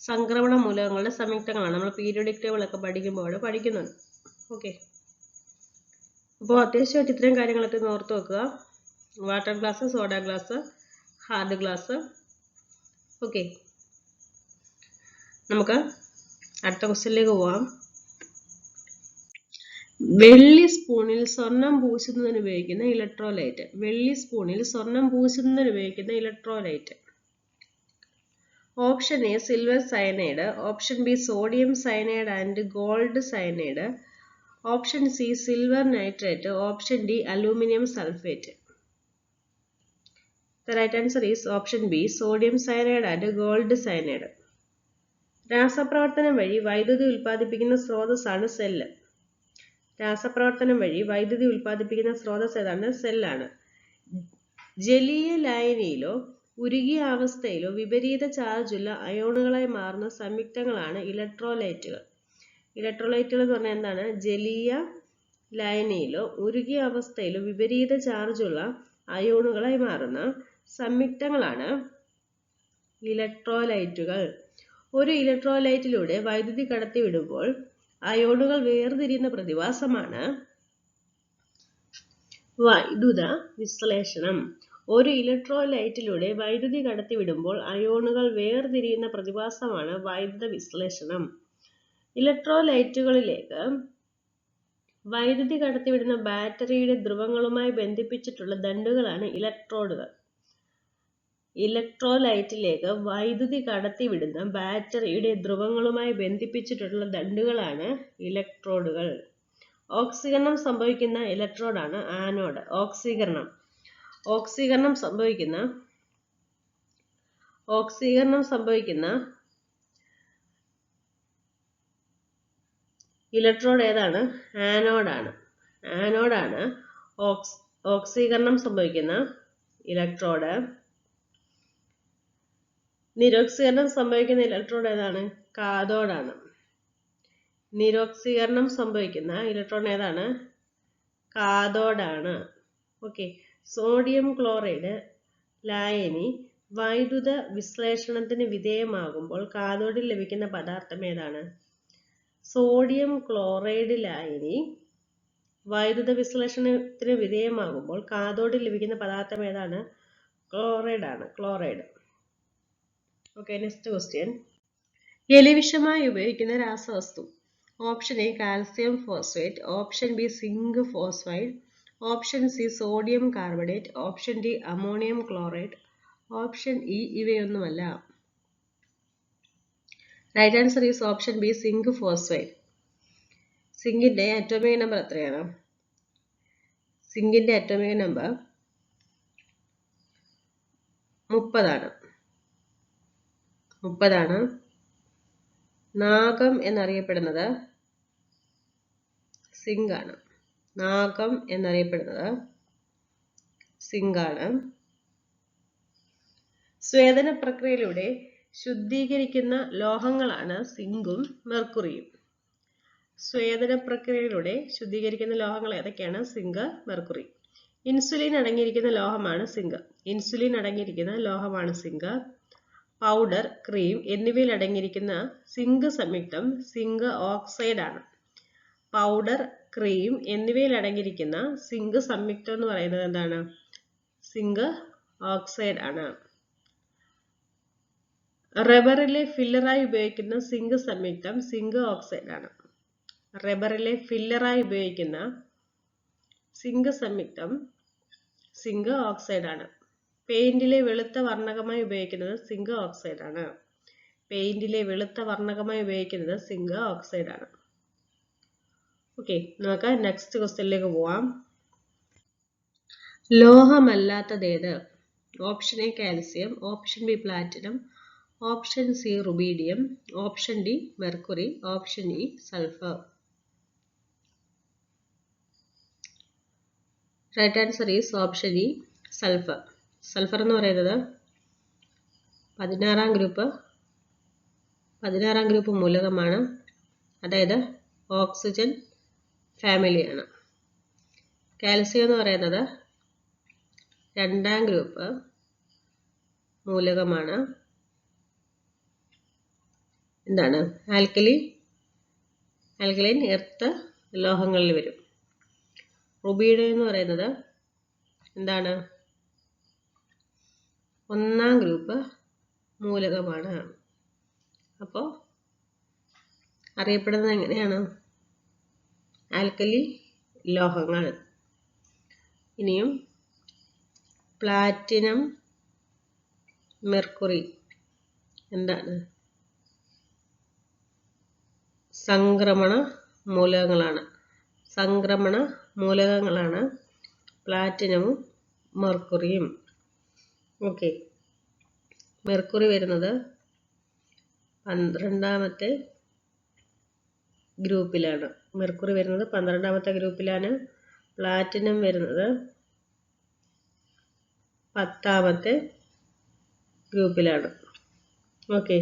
Speaker 1: സംക്രമണ മൂലകങ്ങളുടെ സംയുക്തങ്ങളാണ്. നമ്മൾ പീരിയോഡിക് ടേബിൾ ഒക്കെ പഠിക്കുമ്പോൾ പഠിക്കുന്നുണ്ട്. ഓക്കെ. അപ്പോൾ അത്യാവശ്യമായിട്ട് ഇത്രയും കാര്യങ്ങളൊക്കെ ഓർത്ത് വെക്കുക. Water glass, soda glass, hard glass. Okay. നമുക്ക് അടുത്ത ക്വസ്റ്റ്യനിലേക്ക് പോവാം. വെള്ളി സ്പൂണിൽ സ്വർണം പൂശുന്നതിന് ഉപയോഗിക്കുന്ന ഇലക്ട്രോലൈറ്റ്. വെള്ളി സ്പൂണിൽ സ്വർണം പൂശുന്നതിന് ഉപയോഗിക്കുന്ന electrolyte. Option A silver cyanide, option B sodium cyanide and gold cyanide, option C silver nitrate, option D aluminium sulphate. The right answer is option B, sodium cyanide and gold cyanide. രാസപ്രവർത്തനം വഴി വൈദ്യുതി ഉൽപ്പാദിപ്പിക്കുന്ന സ്രോതസ്സാണ് സെല്ല്. രാസപ്രവർത്തനം വഴി വൈദ്യുതി ഉൽപ്പാദിപ്പിക്കുന്ന സ്രോതസ് ഏതാണ്? സെല്ലാണ്. ജലീയ ലായനിയിലോ ഉരുകിയ അവസ്ഥയിലോ വിപരീത ചാർജുള്ള അയോണുകളായി മാറുന്ന സംയുക്തങ്ങളാണ് ഇലക്ട്രോലൈറ്റുകൾ. ഇലക്ട്രോലൈറ്റുകൾ എന്ന് പറഞ്ഞാൽ എന്താണ്? ജലീയ ലായനിയിലോ ഉരുകിയ അവസ്ഥയിലോ വിപരീത ചാർജുള്ള അയോണുകളായി മാറുന്ന സംയുക്തങ്ങളാണ് ഇലക്ട്രോലൈറ്റുകൾ. ഒരു ഇലക്ട്രോലൈറ്റിലൂടെ വൈദ്യുതി കടത്തിവിടുമ്പോൾ അയോണുകൾ വേർതിരിയുന്ന പ്രതിഭാസമാണ് വൈദ്യുത വിശ്ലേഷണം. ഒരു ഇലക്ട്രോലൈറ്റിലൂടെ വൈദ്യുതി കടത്തിവിടുമ്പോൾ അയോണുകൾ വേർതിരിയുന്ന പ്രതിഭാസമാണ് വൈദ്യുത വിശ്ലേഷണം. ഇലക്ട്രോലൈറ്റുകളിലേക്ക് വൈദ്യുതി കടത്തിവിടുന്ന ബാറ്ററിയുടെ ധ്രുവങ്ങളുമായി ബന്ധിപ്പിച്ചിട്ടുള്ള ദണ്ഡുകളാണ് ഇലക്ട്രോഡുകൾ. ഇലക്ട്രോലൈറ്റിലേക്ക് വൈദ്യുതി കടത്തിവിടുന്ന ബാറ്ററിയുടെ ധ്രുവങ്ങളുമായി ബന്ധിപ്പിച്ചിട്ടുള്ള ദണ്ഡുകളാണ് ഇലക്ട്രോഡുകൾ. ഓക്സീകരണം സംഭവിക്കുന്ന ഇലക്ട്രോഡാണ് ആനോഡ്. ഓക്സീകരണം സംഭവിക്കുന്ന ഇലക്ട്രോഡ് ഏതാണ്? ആനോഡാണ് ഓക്സീകരണം സംഭവിക്കുന്ന ഇലക്ട്രോഡ്. നിരോക്സീകരണം സംഭവിക്കുന്ന ഇലക്ട്രോഡ് ഏതാണ്? കാഥോഡാണ്. നിരോക്സീകരണം സംഭവിക്കുന്ന ഇലക്ട്രോൺ ഏതാണ്? കാഥോഡാണ്. ഓക്കെ. സോഡിയം ക്ലോറൈഡ് ലായനി വൈദ്യുത വിശ്ലേഷണത്തിന് വിധേയമാകുമ്പോൾ കാഥോഡിൽ ലഭിക്കുന്ന പദാർത്ഥം ഏതാണ്? സോഡിയം ക്ലോറൈഡ് ലായനി വൈദ്യുത വിശ്ലേഷണത്തിന് വിധേയമാകുമ്പോൾ കാഥോഡിൽ ലഭിക്കുന്ന പദാർത്ഥം ഏതാണ്? ക്ലോറൈഡ്. Okay, next question. എലിവിഷമായി ഉപയോഗിക്കുന്ന രാസവസ്തു. Option A calcium phosphate, option B zinc phosphide, option C sodium carbonate, option D ammonium chloride, option E ഇവയൊന്നുമല്ല. Right answer is option B zinc phosphide. സിങ്കിന്റെ അറ്റോമിക് നമ്പർ എത്രയാണ്? സിങ്കിന്റെ അറ്റോമിക് നമ്പർ 30 ആണ്. നാഗം എന്നറിയപ്പെടുന്നത് സിങ്കാണ്. സ്വേദന പ്രക്രിയയിലൂടെ ശുദ്ധീകരിക്കുന്ന ലോഹങ്ങളാണ് സിങ്കും മെർക്കുറിയും. സ്വേദന പ്രക്രിയയിലൂടെ ശുദ്ധീകരിക്കുന്ന ലോഹങ്ങൾ ഏതൊക്കെയാണ്? Zinc, mercury. ഇൻസുലിൻ അടങ്ങിയിരിക്കുന്ന ലോഹമാണ് സിങ്ക്. പൗഡർ, ക്രീം എന്നിവയിൽ അടങ്ങിയിരിക്കുന്ന സിങ്ക് സംയുക്തം സിങ്ക് ഓക്സൈഡ് ആണ്. പൗഡർ, ക്രീം എന്നിവയിൽ അടങ്ങിയിരിക്കുന്ന സിങ്ക് സംയുക്തം എന്ന് പറയുന്നത് എന്താണ്? സിങ്ക് ഓക്സൈഡ് ആണ്. റബ്ബറിലെ ഫില്ലറായി ഉപയോഗിക്കുന്ന സിങ്ക് സംയുക്തം സിങ്ക് ഓക്സൈഡ് ആണ്. റബ്ബറിലെ ഫില്ലറായി ഉപയോഗിക്കുന്ന സിങ്ക് സംയുക്തം സിങ്ക് ഓക്സൈഡ് ആണ്. പെയിന്റിലെ വെളുത്ത വർണ്ണകമായി ഉപയോഗിക്കുന്നത് സിങ്ക് ഓക്സൈഡ് ആണ്. ഓക്കെ, നമുക്ക് നെക്സ്റ്റ് ക്വസ്റ്റ്യനിലേക്ക് പോവാം. ലോഹമല്ലാത്തതേത്? Option A calcium, option B platinum, option C rubidium, option D mercury, option E sulphur. Right answer is option E sulphur. Sulphur എന്ന് പറയുന്നത് 16ാം ഗ്രൂപ്പ് മൂലകമാണ്. അതായത് ഓക്സിജൻ ഫാമിലിയാണ്. കാൽസ്യം എന്ന് പറയുന്നത് 2ാം ഗ്രൂപ്പ് മൂലകമാണ്. എന്താണ്? ആൽക്കലൈൻ എർത്ത് ലോഹങ്ങളിൽ വരും. റുബീഡിയം എന്ന് പറയുന്നത് എന്താണ്? 1ാം ഗ്രൂപ്പ് മൂലകമാണ്. അപ്പോൾ അറിയപ്പെടുന്നത് എങ്ങനെയാണ്? ആൽക്കലി ലോഹങ്ങൾ. ഇനിയും പ്ലാറ്റിനം, മെർക്കുറി എന്താണ്? സംക്രമണ മൂലകങ്ങളാണ് പ്ലാറ്റിനവും മെർക്കുറിയും. ഓക്കെ, മെർക്കുറി വരുന്നത് 12ാമത്തെ ഗ്രൂപ്പിലാണ്. പ്ലാറ്റിനം വരുന്നത് 10ാമത്തെ ഗ്രൂപ്പിലാണ്. ഓക്കെ,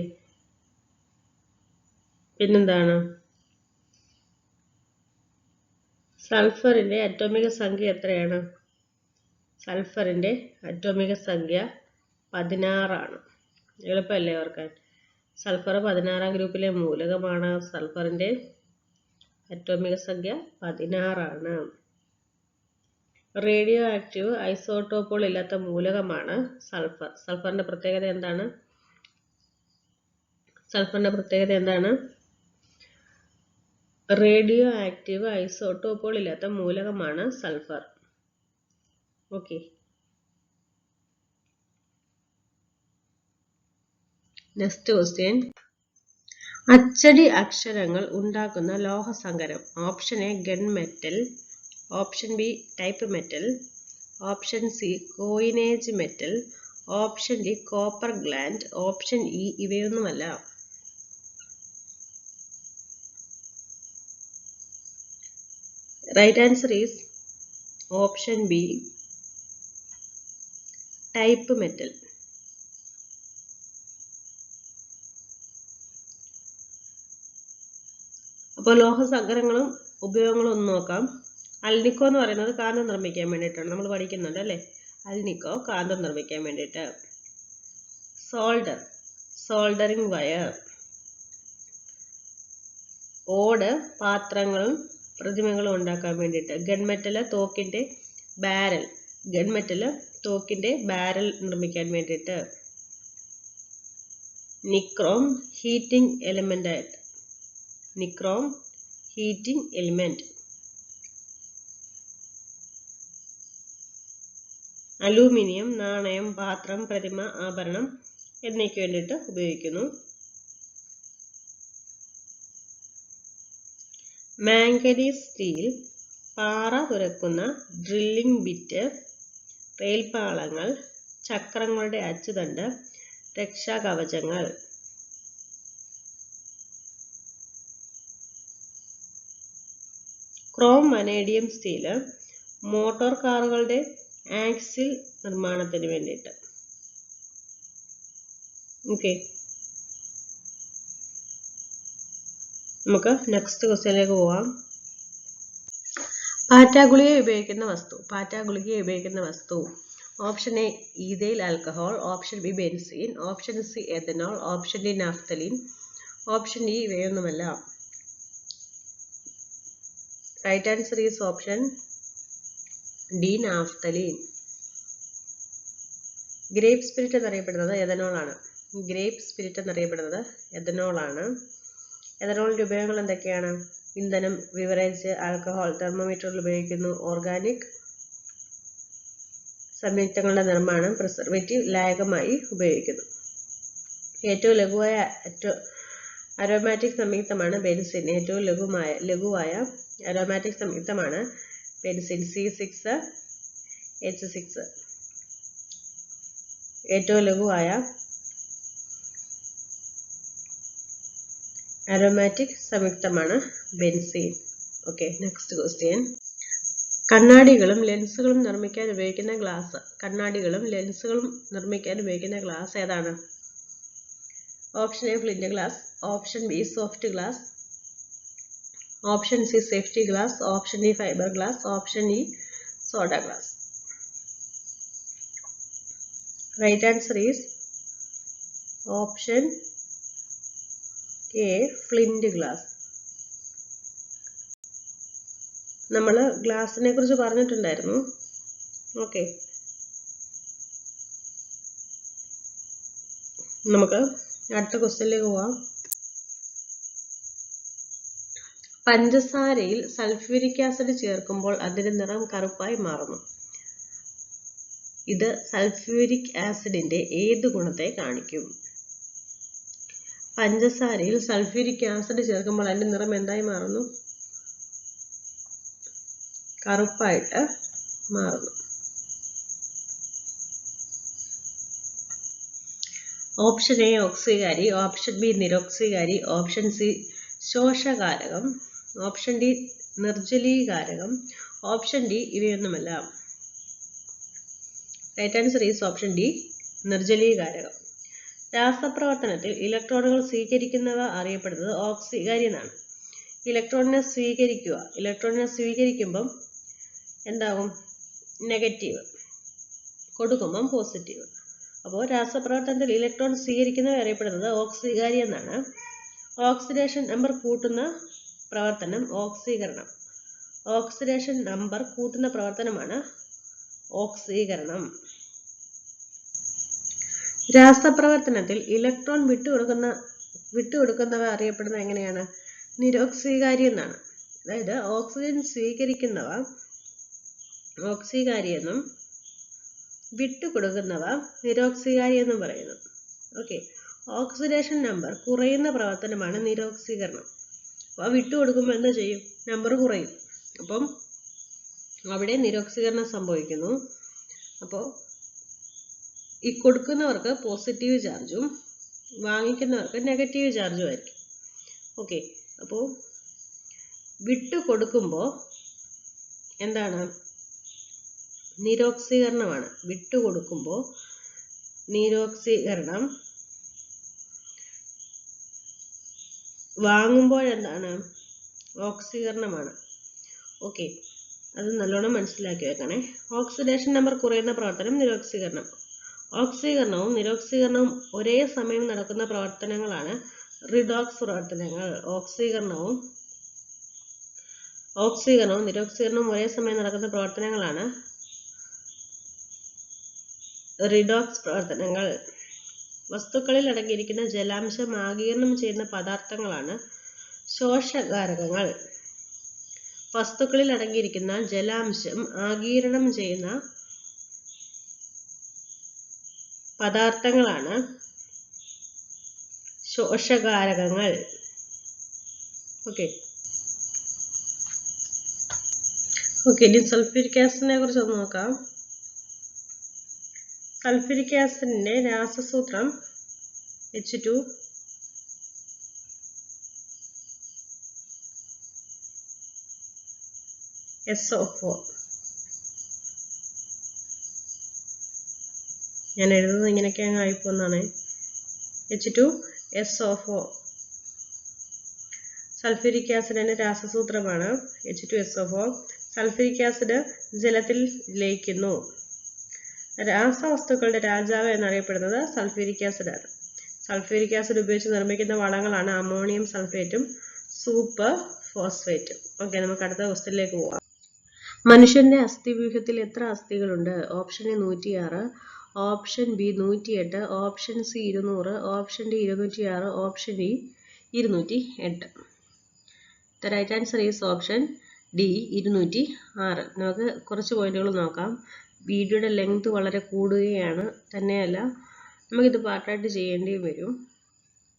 Speaker 1: പിന്നെന്താണ്? സൾഫറിന്റെ അറ്റോമിക സംഖ്യ എത്രയാണ്? സൾഫറിന്റെ അറ്റോമിക സംഖ്യ 16 ആണ്. എളുപ്പമല്ലേ ഓർക്കാൻ? സൾഫർ 16ാം ഗ്രൂപ്പിലെ മൂലകമാണ്. സൾഫറിന്റെ അറ്റോമിക സംഖ്യ 16 ആണ്. റേഡിയോ ആക്റ്റീവ് ഐസോട്ടോപ്പുകൾ ഇല്ലാത്ത മൂലകമാണ് സൾഫർ. സൾഫറിന്റെ പ്രത്യേകത എന്താണ്? റേഡിയോ ആക്റ്റീവ് ഐസോട്ടോപ്പുകൾ ഇല്ലാത്ത മൂലകമാണ് സൾഫർ. ഓക്കെ. Next question. അച്ചടി അക്ഷരങ്ങൾ ഉണ്ടാക്കുന്ന ലോഹസങ്കരം. Option A gun metal, option B type metal, option C coinage metal, option D copper gland, option E ഇവയൊന്നുമല്ല. Right answer is option B type metal. അപ്പോൾ ലോഹസങ്കരങ്ങളും ഉപയോഗങ്ങളും ഒന്ന് നോക്കാം. അൽനിക്കോ എന്ന് പറയുന്നത് കാന്തം നിർമ്മിക്കാൻ വേണ്ടിയിട്ടാണ്, നമ്മൾ പഠിക്കുന്നുണ്ട് അല്ലേ? അൽനിക്കോ കാന്തം നിർമ്മിക്കാൻ വേണ്ടിയിട്ട്. Soldering wire. ഓട് പാത്രങ്ങളും പ്രതിമകളും ഉണ്ടാക്കാൻ വേണ്ടിയിട്ട്. ഗൺമെറ്റല് തോക്കിന്റെ ബാരൽ നിർമ്മിക്കാൻ വേണ്ടിയിട്ട്. Nichrome heating element. അലൂമിനിയം നാണയം, പാത്രം, പ്രതിമ, ആഭരണം എന്നിവയ്ക്ക് വേണ്ടിയിട്ട് ഉപയോഗിക്കുന്നു. മാംഗനീസ് സ്റ്റീൽ പാറ തുരക്കുന്ന ഡ്രില്ലിംഗ് ബിറ്റ്, റെയിൽപാളങ്ങൾ, ചക്രങ്ങളുടെ അച്ചുതണ്ട്, രക്ഷാകവചങ്ങൾ. ക്രോം വനേഡിയം സ്റ്റീല് മോട്ടോർ കാറുകളുടെ ആക്സിൽ നിർമ്മാണത്തിന് വേണ്ടിയിട്ട്. ഓക്കെ, നമുക്ക് നെക്സ്റ്റ് ക്വസ്റ്റ്യനിലേക്ക് പോവാം. പാറ്റാഗുളിക ഉപയോഗിക്കുന്ന വസ്തു. Option A ethyl alcohol, option B benzene, option C ethanol, option D naphthalene, option D ഇവയൊന്നുമല്ല. Right answer is option D naphthalene. Grape spirit എന്നറിയപ്പെടുന്നത് എഥനോൾ ആണ്. എഥനോളിന്റെ ഉപയോഗങ്ങൾ എന്തൊക്കെയാണ്? ഇന്ധനം, ബിവറേജ്, ആൽക്കഹോൾ, തെർമോമീറ്ററുകൾ ഉപയോഗിക്കുന്നു, ഓർഗാനിക് സംയുക്തങ്ങളുടെ നിർമ്മാണം, പ്രിസർവേറ്റീവ്, ലായകമായി ഉപയോഗിക്കുന്നു. ഏറ്റവും ലഘുവായ അരോമാറ്റിക് സംയുക്തമാണ് ബെൻസിൻ. ഏറ്റവും ലഘുവായ അരോമാറ്റിക് സംയുക്തമാണ് ബെൻസിൻ, C6H6. ഏറ്റവും ലഘുവായ അരോമാറ്റിക് സംയുക്തമാണ് ബെൻസീൻ. Okay, next question. കണ്ണാടികളും ലെൻസുകളും നിർമ്മിക്കാൻ ഉപയോഗിക്കുന്ന ഗ്ലാസ് ഏതാണ്? Option A flint glass, option B soft glass, option C safety glass, option D fibre glass, option E soda glass. Right answer is option A flint glass. നമ്മൾ ഗ്ലാസിനെ കുറിച്ച് പറഞ്ഞിട്ടുണ്ടായിരുന്നു. ഓക്കെ, നമുക്ക് അടുത്ത ക്വസ്റ്റ്യനിലേക്ക് പോവാം. പഞ്ചസാരയിൽ സൾഫ്യൂരിക് ആസിഡ് ചേർക്കുമ്പോൾ അതിന്റെ നിറം കറുപ്പായി മാറുന്നു. ഇത് സൾഫ്യൂരിക് ആസിഡിന്റെ ഏത് ഗുണത്തെ കാണിക്കും? പഞ്ചസാരയിൽ സൾഫ്യൂരിക് ആസിഡ് ചേർക്കുമ്പോൾ അതിന്റെ നിറം എന്തായി മാറുന്നു? കറുപ്പായിട്ട് മാറുന്നു. ഓപ്ഷൻ എ ഓക്സികാരി, ഓപ്ഷൻ ബി നിരോക്സികാരി, ഓപ്ഷൻ സി ശോഷകാരകം, ഓപ്ഷൻ ഡി നിർജ്ജലീകാരകം, ഓപ്ഷൻ ഡി ഇവയൊന്നുമല്ല. Right answer is option D നിർജ്ജലീകാരകം. രാസപ്രവർത്തനത്തിൽ ഇലക്ട്രോണുകൾ സ്വീകരിക്കുന്നവ അറിയപ്പെടുന്നത് ഓക്സികാരി എന്നാണ്. ഇലക്ട്രോണിനെ സ്വീകരിക്കുമ്പം എന്താകും? നെഗറ്റീവ്. കൊടുക്കുമ്പം പോസിറ്റീവ്. അപ്പോൾ രാസപ്രവർത്തനത്തിൽ ഇലക്ട്രോൺ സ്വീകരിക്കുന്നവ അറിയപ്പെടുന്നത് ഓക്സീകാരി എന്നാണ്. ഓക്സിഡേഷൻ നമ്പർ കൂട്ടുന്ന പ്രവർത്തനം ഓക്സീകരണം. ഓക്സിഡേഷൻ നമ്പർ കൂട്ടുന്ന പ്രവർത്തനമാണ് ഓക്സീകരണം. രാസപ്രവർത്തനത്തിൽ ഇലക്ട്രോൺ വിട്ടുകൊടുക്കുന്നവ അറിയപ്പെടുന്നത് എങ്ങനെയാണ്? നിരോക്സീകാരി എന്നാണ്. അതായത് ഓക്സിജൻ സ്വീകരിക്കുന്നവ ഓക്സീകാരി എന്നും വിട്ടുകൊടുക്കുന്നവ നിരോക്സീകാരി എന്നും പറയുന്നു. ഓക്കെ, ഓക്സിഡേഷൻ നമ്പർ കുറയുന്ന പ്രവർത്തനമാണ് നിരോക്സീകരണം. അപ്പോൾ വിട്ടുകൊടുക്കുമ്പോൾ എന്താ ചെയ്യും? നമ്പർ കുറയും. അപ്പം അവിടെ നിരോക്സീകരണം സംഭവിക്കുന്നു. അപ്പോൾ ഈ കൊടുക്കുന്നവർക്ക് പോസിറ്റീവ് ചാർജും വാങ്ങിക്കുന്നവർക്ക് നെഗറ്റീവ് ചാർജും ആയിരിക്കും. ഓക്കെ, അപ്പോൾ വിട്ടുകൊടുക്കുമ്പോൾ എന്താണ്? നിരോക്സീകരണമാണ്. വിട്ടുകൊടുക്കുമ്പോൾ നിരോക്സീകരണം. വാങ്ങുമ്പോൾ എന്താണ്? ഓക്സീകരണമാണ്. ഓക്കെ, അത് നല്ലോണം മനസ്സിലാക്കി വെക്കണേ. ഓക്സിഡേഷൻ നമ്പർ കുറയുന്ന പ്രവർത്തനം നിരോക്സീകരണം. ഓക്സീകരണവും നിരോക്സീകരണവും ഒരേ സമയം നടക്കുന്ന പ്രവർത്തനങ്ങളാണ് റിഡോക്സ് പ്രവർത്തനങ്ങൾ. ഓക്സീകരണവും നിരോക്സീകരണവും ഒരേ സമയം നടക്കുന്ന പ്രവർത്തനങ്ങളാണ് റിഡോക്സ് പ്രവർത്തനങ്ങൾ. വസ്തുക്കളിൽ അടങ്ങിയിരിക്കുന്ന ജലാംശം ആഗിരണം ചെയ്യുന്ന പദാർത്ഥങ്ങളാണ് ശോഷകാരകങ്ങൾ. വസ്തുക്കളിൽ അടങ്ങിയിരിക്കുന്ന ജലാംശം ആഗിരണം ചെയ്യുന്ന പദാർത്ഥങ്ങളാണ് ശോഷകാരകങ്ങൾ. ഓക്കെ, ഇനി സൾഫ്യൂരിക് ആസിഡിനെ കുറിച്ച് ഒന്ന് നോക്കാം. സൾഫ്യൂരിക് ആസിഡിന്റെ രാസസൂത്രം H2SO4. ഞാൻ എഴുതുന്നത് ഇങ്ങനെയൊക്കെ അങ്ങ് ആയിപ്പോന്നാണ്. H2SO4 സൾഫ്യൂരിക് ആസിഡിന്റെ രാസസൂത്രമാണ് H2SO4. സൾഫ്യൂരിക് ആസിഡ് ജലത്തിൽ ലയിക്കുന്നു. രാസവസ്തുക്കളുടെ രാജാവ് എന്നറിയപ്പെടുന്നത് സൾഫ്യൂരിക് ആസിഡാണ്. സൾഫ്യൂരിക് ആസിഡ് ഉപയോഗിച്ച് നിർമ്മിക്കുന്ന വളങ്ങളാണ് അമോണിയം സൾഫേറ്റും സൂപ്പർ ഫോസ്ഫേറ്റും. ഓക്കെ, നമുക്ക് അടുത്ത ക്വസ്റ്റ്യനിലേക്ക് പോവാം. മനുഷ്യന്റെ അസ്ഥിവ്യൂഹത്തിൽ എത്ര അസ്ഥികളുണ്ട്? Option A 106, option B 108, option C 200, option D 206, option E 208. The right answer is option D 206. നമുക്ക് കുറച്ച് പോയിന്റുകൾ നോക്കാം. വീഡിയോയുടെ ലെങ്ത് വളരെ കൂടുകയാണ്. തന്നെയല്ല, നമുക്കിത് പാർട്ടായിട്ട് ചെയ്യേണ്ടിയും വരും.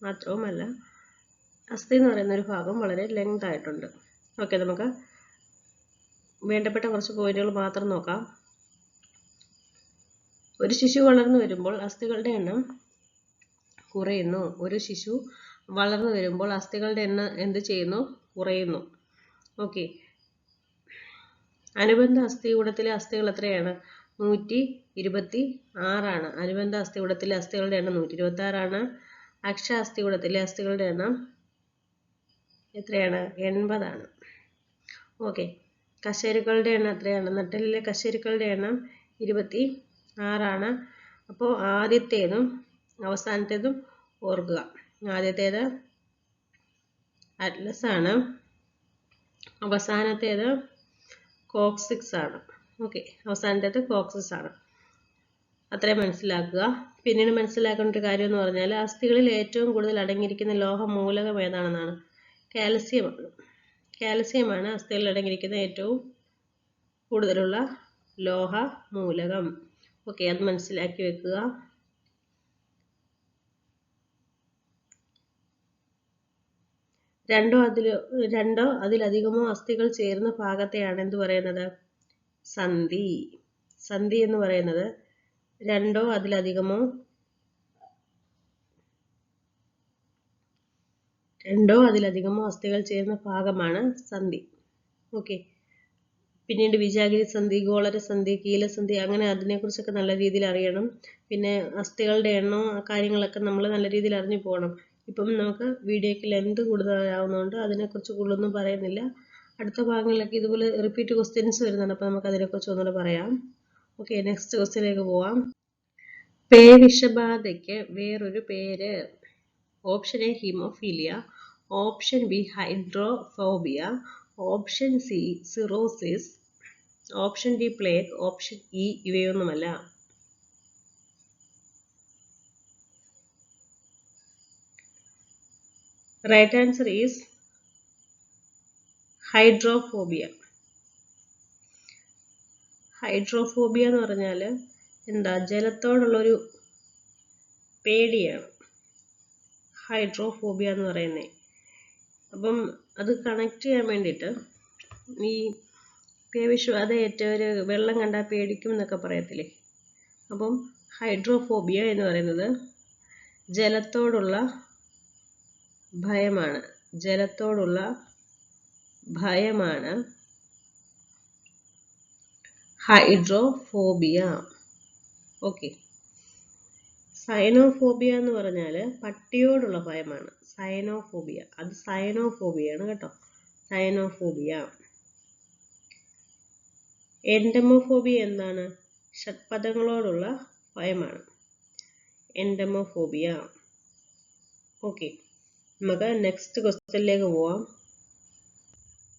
Speaker 1: മാത്രവുമല്ല, അസ്ഥി എന്ന് പറയുന്ന ഒരു ഭാഗം വളരെ ലെങ്ത് ആയിട്ടുണ്ട്. ഓക്കെ, നമുക്ക് വേണ്ടപ്പെട്ട കുറച്ച് പോയിന്റുകൾ മാത്രം നോക്കാം. ഒരു ശിശു വളർന്നു വരുമ്പോൾ അസ്ഥികളുടെ എണ്ണം കുറയുന്നു. ഒരു ശിശു വളർന്നു വരുമ്പോൾ അസ്ഥികളുടെ എണ്ണം എന്ത് ചെയ്യുന്നു? കുറയുന്നു. ഓക്കെ, അനുബന്ധ അസ്ഥികൂടത്തിലെ അസ്ഥികൾ എത്രയാണ്? 126 ആണ്. അനുബന്ധ അസ്ഥികൂടത്തിലെ അസ്ഥികളുടെ എണ്ണം 126 ആണ്. അക്ഷ അസ്ഥികൂടത്തിലെ അസ്ഥികളുടെ എണ്ണം എത്രയാണ്? 80 ആണ്. ഓക്കെ, കശേരുക്കളുടെ എണ്ണം എത്രയാണ്? നട്ടെല്ലിലെ കശേരുക്കളുടെ എണ്ണം 26 ആണ്. അപ്പോൾ ആദ്യത്തേതും അവസാനത്തേതും ഓർക്കുക. ആദ്യത്തേത് അറ്റ്ലസ് ആണ്, അവസാനത്തേത് കോക്സിക്സ് ആണ്. ഓക്കെ, അവസാനത്തേത് കോക്സിക്സ് ആണ്. അത്രയും മനസ്സിലാക്കുക. പിന്നീട് മനസ്സിലാക്കേണ്ട ഒരു കാര്യം എന്ന് പറഞ്ഞാൽ അസ്ഥികളിൽ ഏറ്റവും കൂടുതൽ അടങ്ങിയിരിക്കുന്ന ലോഹ മൂലകം ഏതാണെന്നാണ്? കാൽസ്യമാണ്. കാൽസ്യമാണ് അസ്ഥികളിൽ അടങ്ങിയിരിക്കുന്ന ഏറ്റവും കൂടുതലുള്ള ലോഹ മൂലകം. ഓക്കെ, അത് മനസ്സിലാക്കി വെക്കുക. രണ്ടോ അതിലധികമോ അസ്ഥികൾ ചേർന്ന ഭാഗത്തെയാണ് എന്ത് പറയുന്നത്? സന്ധി. സന്ധി എന്ന് പറയുന്നത് രണ്ടോ അതിലധികമോ അസ്ഥികൾ ചേർന്ന ഭാഗമാണ് സന്ധി. ഓക്കെ, പിന്നീട് വിജാഗിരി സന്ധി, ഗോളര സന്ധി, കീലസന്ധി, അങ്ങനെ അതിനെക്കുറിച്ചൊക്കെ നല്ല രീതിയിൽ അറിയണം. പിന്നെ അസ്ഥികളുടെ എണ്ണവും ആ കാര്യങ്ങളൊക്കെ നമ്മൾ നല്ല രീതിയിൽ അറിഞ്ഞു പോകണം. ഇപ്പം നമുക്ക് വീഡിയോയ്ക്ക് ലെങ്ത് കൂടുതലാവുന്നതുകൊണ്ട് അതിനെക്കുറിച്ച് കൂടുതലൊന്നും പറയുന്നില്ല. അടുത്ത ഭാഗങ്ങളിലൊക്കെ ഇതുപോലെ റിപ്പീറ്റ് ക്വസ്റ്റ്യൻസ് വരുന്നുണ്ട്. അപ്പോൾ നമുക്ക് അതിനെക്കുറിച്ച് ഒന്നുകൂടെ പറയാം. ഓക്കെ, നെക്സ്റ്റ് ക്വസ്റ്റ്യനിലേക്ക് പോവാം. പേവിഷബാധയ്ക്ക് വേറൊരു പേര്. Option A haemophilia, option B hydrophobia, option C cirrhosis, option D plague, option E ഇവയൊന്നുമല്ല. Right answer is hydrophobia. Hydrophobia എന്ന് പറഞ്ഞാൽ എന്താ, ജലത്തോടുള്ളൊരു പേടിയാണ് ഹൈഡ്രോഫോബിയ എന്ന് പറയുന്നത്. അപ്പം അത് കണക്ട് ചെയ്യാൻ വേണ്ടിയിട്ട് ഈ പേവിഷബാധ ഏറ്റവർ വെള്ളം കണ്ടാൽ പേടിക്കും എന്നൊക്കെ പറയത്തില്ലേ, അപ്പം ഹൈഡ്രോഫോബിയ എന്ന് പറയുന്നത് ജലത്തോടുള്ള ഭയമാണ്. ജലത്തോടുള്ള ഭയമാണ് ഹൈഡ്രോഫോബിയ. ഓക്കെ. സൈനോഫോബിയ എന്ന് പറഞ്ഞാൽ പട്ടിയോടുള്ള ഭയമാണ്. സൈനോഫോബിയ, അത് സൈനോഫോബിയാണ് കേട്ടോ, സൈനോഫോബിയ. എൻഡമോഫോബിയ എന്താണ്? ഷഡ്പദങ്ങളോടുള്ള ഭയമാണ് എൻഡമോഫോബിയ. ഓക്കെ, നമുക്ക് നെക്സ്റ്റ് ക്വസ്റ്റ്യനിലേക്ക് പോവാം.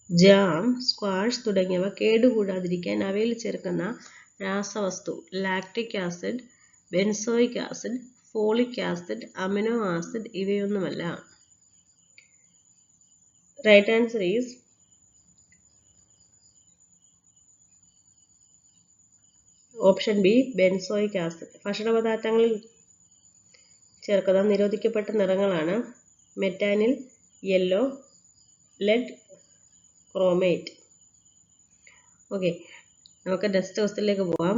Speaker 1: ജാം, സ്ക്വാഷ് തുടങ്ങിയവ കേടുകൂടാതിരിക്കാൻ അവയിൽ ചേർക്കുന്ന രാസവസ്തു lactic acid, benzoic acid, folic acid, amino acid ഇവയൊന്നുമല്ല. Right answer is option B benzoic acid. ഭക്ഷണപദാർത്ഥങ്ങളിൽ ചേർക്കുന്ന നിരോധിക്കപ്പെട്ട നിറങ്ങളാണ് metanil, yellow, lead, chromate. Okay, നമുക്ക് നെക്സ്റ്റ് ക്വസ്റ്റ്യനിലേക്ക് പോവാം.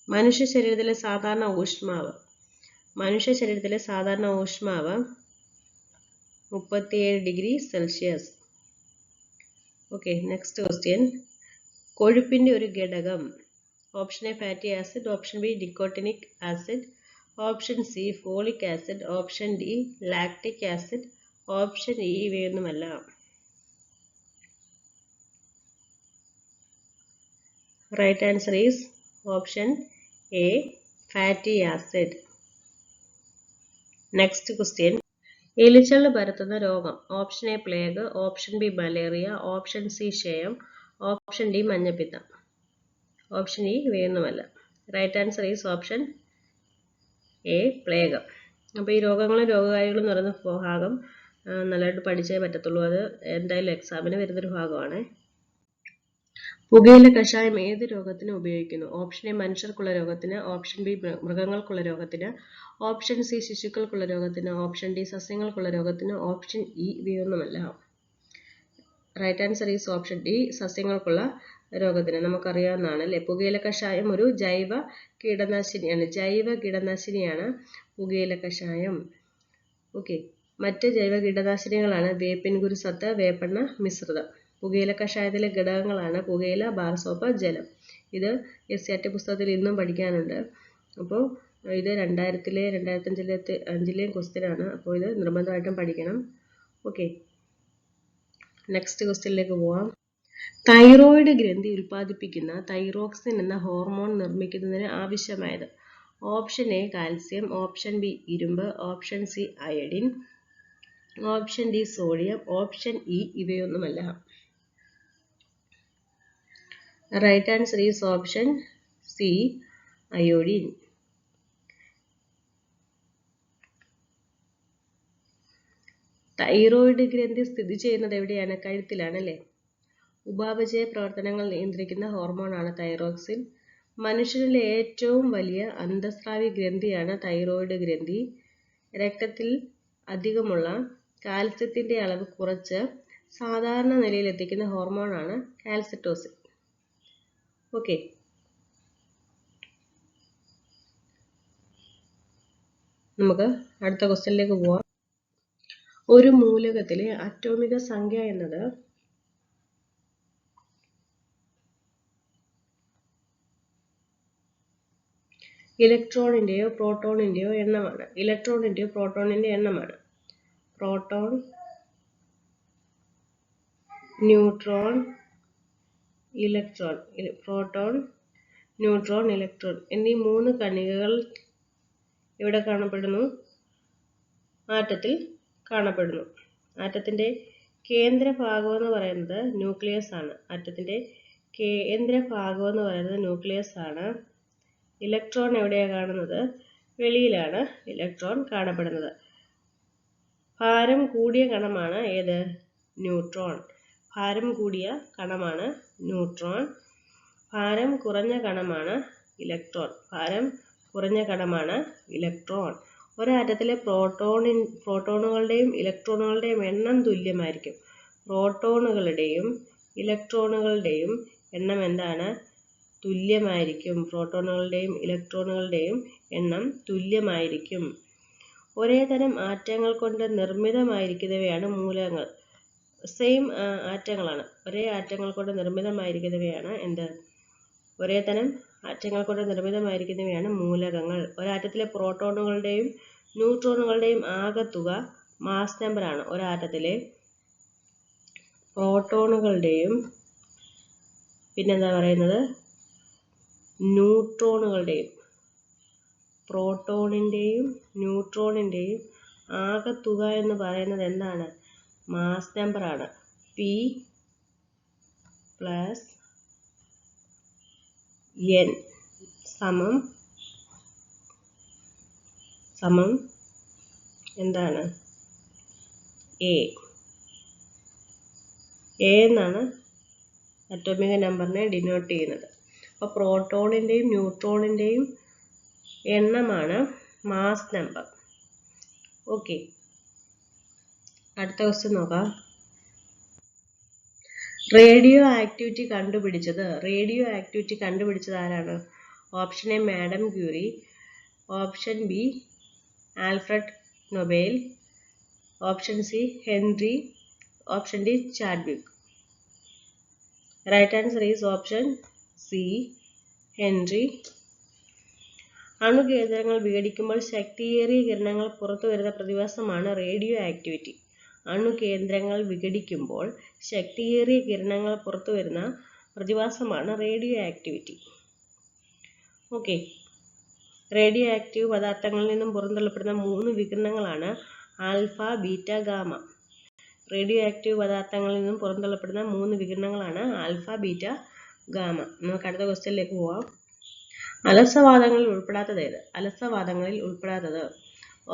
Speaker 1: മനുഷ്യ ശരീരത്തിലെ സാധാരണ ഊഷ്മാവ്. മനുഷ്യ ശരീരത്തിലെ സാധാരണ ഊഷ്മാവ് 37 degree Celsius. Okay, next question. കൊഴുപ്പിന്റെ ഒരു ഘടകം. Option A fatty acid, option B nicotinic acid, option C folic acid, option D lactic acid, option E ഇവയൊന്നുമല്ല. Right answer is option A fatty acid. Next question. എലിച്ചള്ള് പരത്തുന്ന രോഗം. Option A plague, option B malaria, option C ക്ഷയം, ഓപ്ഷൻ ഡി മഞ്ഞപ്പിത്തം, ഓപ്ഷൻ ഇ ഇവയൊന്നുമല്ല. Right answer is option A plague. അപ്പോൾ ഈ രോഗങ്ങളും രോഗകാരികളും എന്ന് പറയുന്ന ഭാഗം നല്ലതായിട്ട് പഠിച്ചേ പറ്റത്തുള്ളൂ. അത് എന്തായാലും എക്സാമിന് വരുന്നൊരു ഭാഗമാണ്. പുകയില കഷായം ഏത് രോഗത്തിന് ഉപയോഗിക്കുന്നു? ഓപ്ഷൻ എ മനുഷ്യർക്കുള്ള രോഗത്തിന്, ഓപ്ഷൻ ബി മൃഗങ്ങൾക്കുള്ള രോഗത്തിന്, ഓപ്ഷൻ സി ശിശുക്കൾക്കുള്ള രോഗത്തിന്, ഓപ്ഷൻ ഡി സസ്യങ്ങൾക്കുള്ള രോഗത്തിന്, ഓപ്ഷൻ ഇ ഇവയൊന്നുമല്ല. Right answer is option D സസ്യങ്ങൾക്കുള്ള രോഗത്തിന്. നമുക്കറിയാവുന്നതാണ് അല്ലേ, പുകയില കഷായം ഒരു ജൈവ കീടനാശിനിയാണ്. ജൈവ കീടനാശിനിയാണ് പുകയില കഷായം. ഓക്കെ, മറ്റ് ജൈവ കീടനാശിനികളാണ് വേപ്പിൻ കുരുസത്ത്, വേപ്പെണ്ണ മിശ്രിതം. പുകയില കഷായത്തിലെ ഘടകങ്ങളാണ് പുകയില, ബാർ സോപ്പ്, ജലം. ഇത് SCERT പുസ്തകത്തിൽ ഇന്നും പഠിക്കാനുണ്ട്. അപ്പോൾ ഇത് 2000-ലെ 2005-ലെയും ക്വസ്റ്റ്യൻ ആണ്. അപ്പോൾ ഇത് നിർബന്ധമായിട്ടും പഠിക്കണം. ഓക്കെ, നെക്സ്റ്റ് ക്വസ്റ്റ്യനിലേക്ക് പോവാം. തൈറോയിഡ് ഗ്രന്ഥി ഉൽപ്പാദിപ്പിക്കുന്ന തൈറോക്സിൻ എന്ന ഹോർമോൺ നിർമ്മിക്കുന്നതിന് ആവശ്യമായത്. Option A calcium, option B ഇരുമ്പ്, option C iodine, option D sodium, option E ഇവയൊന്നുമല്ല. Right answer is option C iodine. Thyroid ഗ്രന്ഥി സ്ഥിതി ചെയ്യുന്നത് എവിടെയാണ്? കഴുത്തിലാണ് അല്ലേ. ഉപാപചയ പ്രവർത്തനങ്ങൾ നിയന്ത്രിക്കുന്ന ഹോർമോണാണ് തൈറോക്സിൻ. മനുഷ്യരിലെ ഏറ്റവും വലിയ അന്തസ്രാവി ഗ്രന്ഥിയാണ് തൈറോയിഡ് ഗ്രന്ഥി. രക്തത്തിൽ അധികമുള്ള കാൽസ്യത്തിന്റെ അളവ് കുറച്ച് സാധാരണ നിലയിലെത്തിക്കുന്ന ഹോർമോണാണ് കാൽസിറ്റോസിൻ. ഓക്കെ, നമുക്ക് അടുത്ത ക്വസ്റ്റ്യനിലേക്ക് പോവാം. ഒരു മൂലകത്തിലെ അറ്റോമിക സംഖ്യ എന്നത് ഇലക്ട്രോണിന്റെയോ പ്രോട്ടോണിന്റെയോ എണ്ണമാണ്. ഇലക്ട്രോണിന്റെയോ പ്രോട്ടോണിന്റെ എണ്ണമാണ്. Proton, neutron, electron. Proton, neutron, electron എന്നീ 3 കണികകൾ ഇവിടെ കാണപ്പെടുന്നു, ആറ്റത്തിൽ കാണപ്പെടുന്നു. ആറ്റത്തിൻ്റെ കേന്ദ്രഭാഗം എന്ന് പറയുന്നത് ന്യൂക്ലിയസ് ആണ്. ആറ്റത്തിൻ്റെ കേന്ദ്രഭാഗം എന്ന് പറയുന്നത് ന്യൂക്ലിയസ് ആണ്. ഇലക്ട്രോൺ എവിടെയാണ് കാണുന്നത്? വെളിയിലാണ് ഇലക്ട്രോൺ കാണപ്പെടുന്നത്. ഭാരം കൂടിയ കണമാണ് ഏത്? ന്യൂട്രോൺ. ഭാരം കൂടിയ കണമാണ് ന്യൂട്രോൺ. ഭാരം കുറഞ്ഞ കണമാണ് ഇലക്ട്രോൺ. ഭാരം കുറഞ്ഞ കണമാണ് ഇലക്ട്രോൺ. ഒരാറ്റത്തിലെ പ്രോട്ടോണുകളുടെയും ഇലക്ട്രോണുകളുടെയും എണ്ണം തുല്യമായിരിക്കും. പ്രോട്ടോണുകളുടെയും ഇലക്ട്രോണുകളുടെയും എണ്ണം എന്താണ്? തുല്യമായിരിക്കും. പ്രോട്ടോണുകളുടെയും ഇലക്ട്രോണുകളുടെയും എണ്ണം തുല്യമായിരിക്കും. ഒരേ തരം ആറ്റങ്ങൾ കൊണ്ട് നിർമ്മിതമായിരിക്കുന്നവയാണ് മൂലകങ്ങൾ. സെയിം ആറ്റങ്ങളാണ്. ഒരേ ആറ്റങ്ങൾ കൊണ്ട് നിർമ്മിതമായിരിക്കുന്നവയാണ് എന്ത്? ഒരേ തരം ആറ്റങ്ങൾ കൊണ്ട് നിർമ്മിതമായിരിക്കുന്നവയാണ് മൂലകങ്ങൾ. ഒരാറ്റത്തിലെ പ്രോട്ടോണുകളുടെയും ന്യൂട്രോണുകളുടെയും ആകെത്തുക മാസ് നമ്പറാണ്. ഒരാറ്റത്തിലെ പ്രോട്ടോണുകളുടെയും പിന്നെന്താ പറയുന്നത്? ന്യൂട്രോണുകളുടെയും, പ്രോട്ടോണിൻ്റെയും ന്യൂട്രോണിൻ്റെയും ആകെത്തുക എന്ന് പറയുന്നത് എന്താണ്? മാസ് നമ്പറാണ്. P + N സമം എന്താണ്? A എന്നാണ് അറ്റോമിക് നമ്പറിനെ ഡിനോട്ട് ചെയ്യുന്നത്. അപ്പോൾ പ്രോട്ടോണിൻ്റെയും ന്യൂട്രോണിൻ്റെയും എണ്ണമാണ് മാസ് നമ്പർ. ഓക്കെ, അടുത്ത ക്വസ്റ്റ്യൻ നോക്കാം. റേഡിയോ ആക്ടിവിറ്റി കണ്ടുപിടിച്ചത് ആരാണ്? Option A madam Curie, option B Alfred Nobel, option C Henry, option D Chadwick. Right answer is option C Henry. അണുകേന്ദ്രങ്ങൾ വിഘടിക്കുമ്പോൾ ശക്തിയേറിയ കിരണങ്ങൾ പുറത്തു വരുന്ന പ്രതിഭാസമാണ് റേഡിയോ ആക്ടിവിറ്റി. അണുകേന്ദ്രങ്ങൾ വിഘടിക്കുമ്പോൾ ശക്തിയേറിയ കിരണങ്ങൾ പുറത്തു വരുന്ന പ്രതിഭാസമാണ് radioactivity. Okay, radioactive പദാർത്ഥങ്ങളിൽ നിന്നും പുറന്തള്ളപ്പെടുന്ന 3 വികിരണങ്ങളാണ് alpha, beta, gamma. Radioactive പദാർത്ഥങ്ങളിൽ നിന്നും പുറന്തള്ളപ്പെടുന്ന 3 വികിരണങ്ങളാണ് ആൽഫ, ബീറ്റ, ഗാമ. നമുക്ക് അടുത്ത ക്വസ്റ്റ്യനിലേക്ക് പോവാം. അലസവാതങ്ങളിൽ ഉൾപ്പെടാത്തത്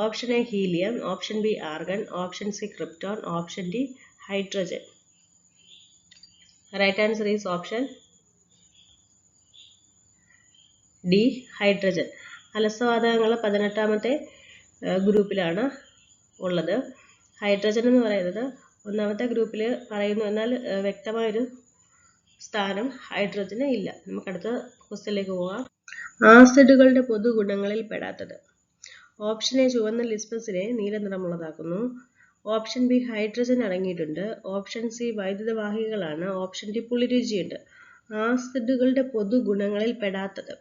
Speaker 1: option A helium, option B argon, option C krypton, option D hydrogen. Right answer is option D hydrogen. അലസവാതകങ്ങൾ 18ാമത്തെ ഗ്രൂപ്പിലാണ് ഉള്ളത്. ഹൈഡ്രജൻ എന്ന് പറയുന്നത് 1ാമത്തെ ഗ്രൂപ്പിൽ പറയുന്നു, എന്നാൽ വ്യക്തമായൊരു സ്ഥാനം ഹൈഡ്രജന് ഇല്ല. നമുക്ക് അടുത്ത ക്വസ്റ്റ്യനിലേക്ക് പോകാം. ആസിഡുകളുടെ പൊതുഗുണങ്ങളിൽ പെടാത്തത്. ഓപ്ഷൻ എ ചുവന്ന ലിറ്റ്മസിനെ നീല നിറമുള്ളതാക്കുന്നു, ഓപ്ഷൻ ബി ഹൈഡ്രജൻ അടങ്ങിയിട്ടുണ്ട്, ഓപ്ഷൻ സി വൈദ്യുതവാഹികളാണ്, ഓപ്ഷൻ ഡി പുളിരുചിയുണ്ട്. ആസിഡുകളുടെ പൊതുഗുണങ്ങളിൽ പെടാത്തത്.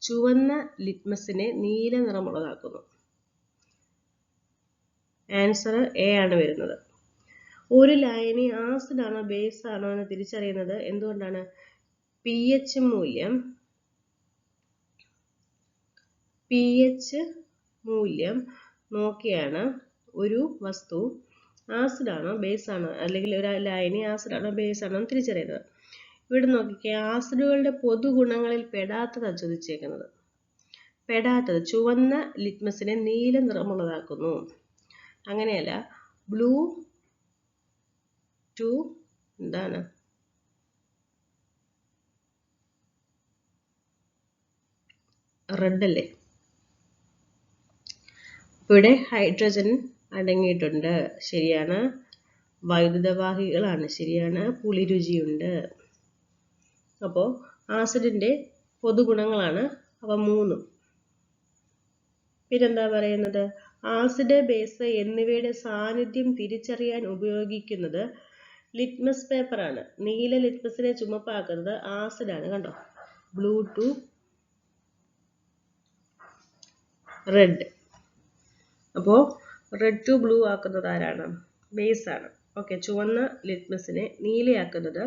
Speaker 1: ചുവന്ന ലിറ്റ്മസിനെ നീല നിറമുള്ളതാക്കുന്നു. ആൻസർ എ ആണ് വരുന്നത്. ഒരു ലായനി ആസിഡ് ആണോ ബേസ് ആണോ എന്ന് തിരിച്ചറിയുന്നത് എന്തുകൊണ്ടാണ്? pH മൂല്യം നോക്കിയാണ് ഒരു വസ്തു ആസിഡ് ആണോ ബേസ് ആണോ, അല്ലെങ്കിൽ ഒരു ലായനി ആസിഡ് ആണോ ബേസ് ആണോ എന്ന് തിരിച്ചറിയുന്നത്. ഇവിടെ നോക്കിക്കേ, ആസിഡുകളുടെ പൊതുഗുണങ്ങളിൽ പെടാത്തതാണ് ചോദിച്ചേക്കുന്നത്. പെടാത്തത് ചുവന്ന ലിറ്റ്മസിനെ നീല നിറമുള്ളതാക്കുന്നു. അങ്ങനെയല്ല, ബ്ലൂ ടു എന്താണ്? റെഡ് അല്ലേ? ഇവിടെ ഹൈഡ്രജൻ അടങ്ങിയിട്ടുണ്ട്, ശരിയാണ്. വൈദ്യുതവാഹികളാണ്, ശരിയാണ്. പുളിരുചിയുണ്ട്. അപ്പോൾ ആസിഡിന്റെ പൊതുഗുണങ്ങളാണ് അവ 3. പിന്നെന്താ പറയുന്നത്? ആസിഡ്, ബേസ് എന്നിവയുടെ സാന്നിധ്യം തിരിച്ചറിയാൻ ഉപയോഗിക്കുന്നത് ലിറ്റ്മസ് പേപ്പറാണ്. നീല ലിറ്റ്മസിനെ ചുമപ്പാക്കുന്നത് ആസിഡാണ്. കണ്ടോ, ബ്ലൂ ടു റെഡ്. അപ്പോൾ റെഡ് ടു ബ്ലൂ ആക്കുന്നത് ആരാണ്? ബേസ് ആണ്. ഓക്കെ, ചുവന്ന ലിറ്റ്മസിനെ നീലയാക്കുന്നത്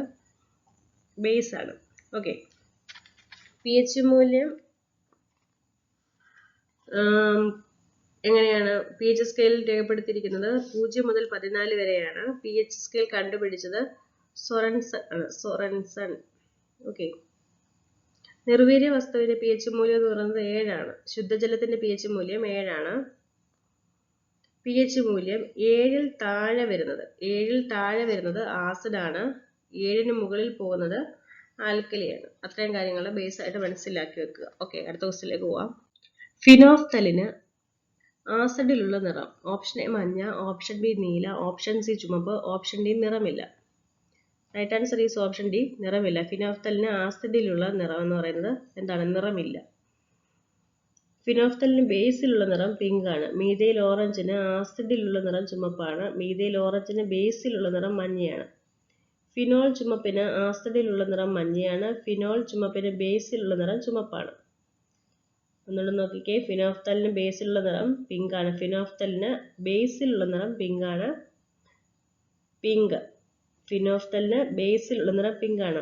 Speaker 1: ബേസ് ആണ്. ഓക്കെ, pH മൂല്യം എങ്ങനെയാണ് pH സ്കെയിലിൽ രേഖപ്പെടുത്തിയിരിക്കുന്നത്? 0 മുതൽ 14 വരെയാണ്. pH സ്കെയിൽ കണ്ടുപിടിച്ചത് സൊറൻസൺ. ഓക്കെ. നിർവീര്യ വസ്തുവിന്റെ pH മൂല്യം എന്ന് പറയുന്നത് 7 ആണ്. ശുദ്ധജലത്തിന്റെ pH മൂല്യം 7 ആണ്. pH മൂല്യം 7ൽ താഴെ വരുന്നത് ആസിഡ് ആണ്. 7ന് മുകളിൽ പോകുന്നത് ആൽക്കലിയാണ്. അത്രയും കാര്യങ്ങൾ ബേസ് ആയിട്ട് മനസ്സിലാക്കി വെക്കുക. ഓക്കെ, അടുത്ത ക്വസ്റ്റ്യനിലേക്ക് പോവാം. ഫിനോഫ്തലിന് ആസിഡിലുള്ള നിറം. ഓപ്ഷൻ എ മഞ്ഞ, ഓപ്ഷൻ ബി നീല, ഓപ്ഷൻ സി ചുമപ്പ്, ഓപ്ഷൻ ഡി നിറമില്ല. Right answer is option D, നിറമില്ല. ഫിനോഫ്തലിന് ആസിഡിലുള്ള നിറം എന്ന് പറയുന്നത് എന്താണ്? നിറമില്ല. ഫിനോഫ്തലിന് ബേസിലുള്ള നിറം പിങ്ക് ആണ്. മീഥൈൽ ഓറഞ്ചിന് ആസിഡിലുള്ള നിറം ചുമപ്പാണ്. മീഥൈൽ ഓറഞ്ചിന് ബേസിലുള്ള നിറം മഞ്ഞയാണ്. ഫിനോൾ ചുമപ്പിന് ആസിഡിലുള്ള നിറം മഞ്ഞയാണ്. ഫിനോൾ ചുമപ്പിന് ബേസിലുള്ള നിറം ചുമപ്പാണ്. ഒന്നുകൂടെ നോക്കിക്കേ. ഫിനോഫ്തലിന് ബേസിലുള്ള നിറം പിങ്ക് ആണ്. ഫിനോഫ്തലിന് ബേസിലുള്ള നിറം പിങ്ക് ആണ്. ഫിനോഫ്തലിന് ബേസിലുള്ള നിറം പിങ്ക് ആണ്.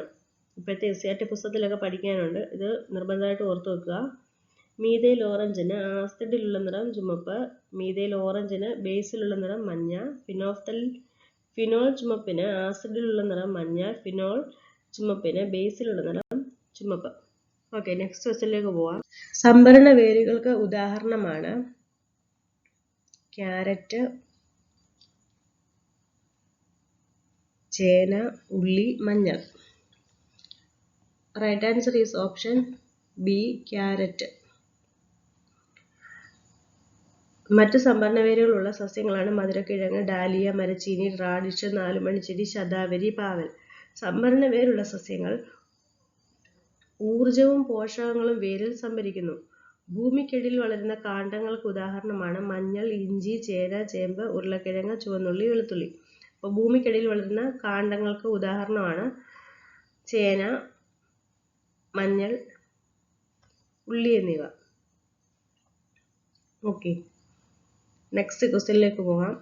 Speaker 1: ഇപ്പോഴത്തെ SCERT പുസ്തകത്തിലൊക്കെ പഠിക്കാനുണ്ട്. ഇത് നിർബന്ധമായിട്ട് ഓർത്തു വെക്കുക. മീഥൈൽ ഓറഞ്ചിന് ആസിഡിലുള്ള നിറം ചുമപ്പ്. മീഥൈൽ ഓറഞ്ചിന് ബേസിലുള്ള നിറം മഞ്ഞ. ഫിനോൾ ചുമപ്പിന് ആസിഡിലുള്ള നിറം മഞ്ഞ. ഫിനോൾ ചുമപ്പിന് ബേസിലുള്ള നിറം ചുമപ്പ്. ഓക്കെ, നെക്സ്റ്റ് ക്വസ്റ്റ്യനിലേക്ക് പോവാം. സംഭരണ വേരുകൾക്ക് ഉദാഹരണമാണ് ക്യാരറ്റ്, ചേന, ഉള്ളി, മഞ്ഞൾ. Right answer is option B, carrot. മറ്റ് സംഭരണ വേരുകളുള്ള സസ്യങ്ങളാണ് മധുരക്കിഴങ്ങ്, ഡാലിയ, മരച്ചീനി, റാഡിഷ്, നാലുമണിച്ചെടി, ശതാവരി, പാവൽ. സംഭരണ വേരുള്ള സസ്യങ്ങൾ ഊർജവും പോഷകങ്ങളും വേരിൽ സംഭരിക്കുന്നു. ഭൂമിക്കടിയിൽ വളരുന്ന കാണ്ഡങ്ങൾക്ക് ഉദാഹരണമാണ് മഞ്ഞൾ, ഇഞ്ചി, ചേന, ചേമ്പ്, ഉരുളക്കിഴങ്ങ്, ചുവന്നുള്ളി, വെളുത്തുള്ളി. അപ്പോൾ ഭൂമിക്കടിയിൽ വളരുന്ന കാണ്ഡങ്ങൾക്ക് ഉദാഹരണമാണ് ചേന, മഞ്ഞൾ, ഉള്ളി എന്നിവ. ഓക്കെ, നെക്സ്റ്റ് ക്വസ്റ്റ്യനിലേക്ക് പോകാം.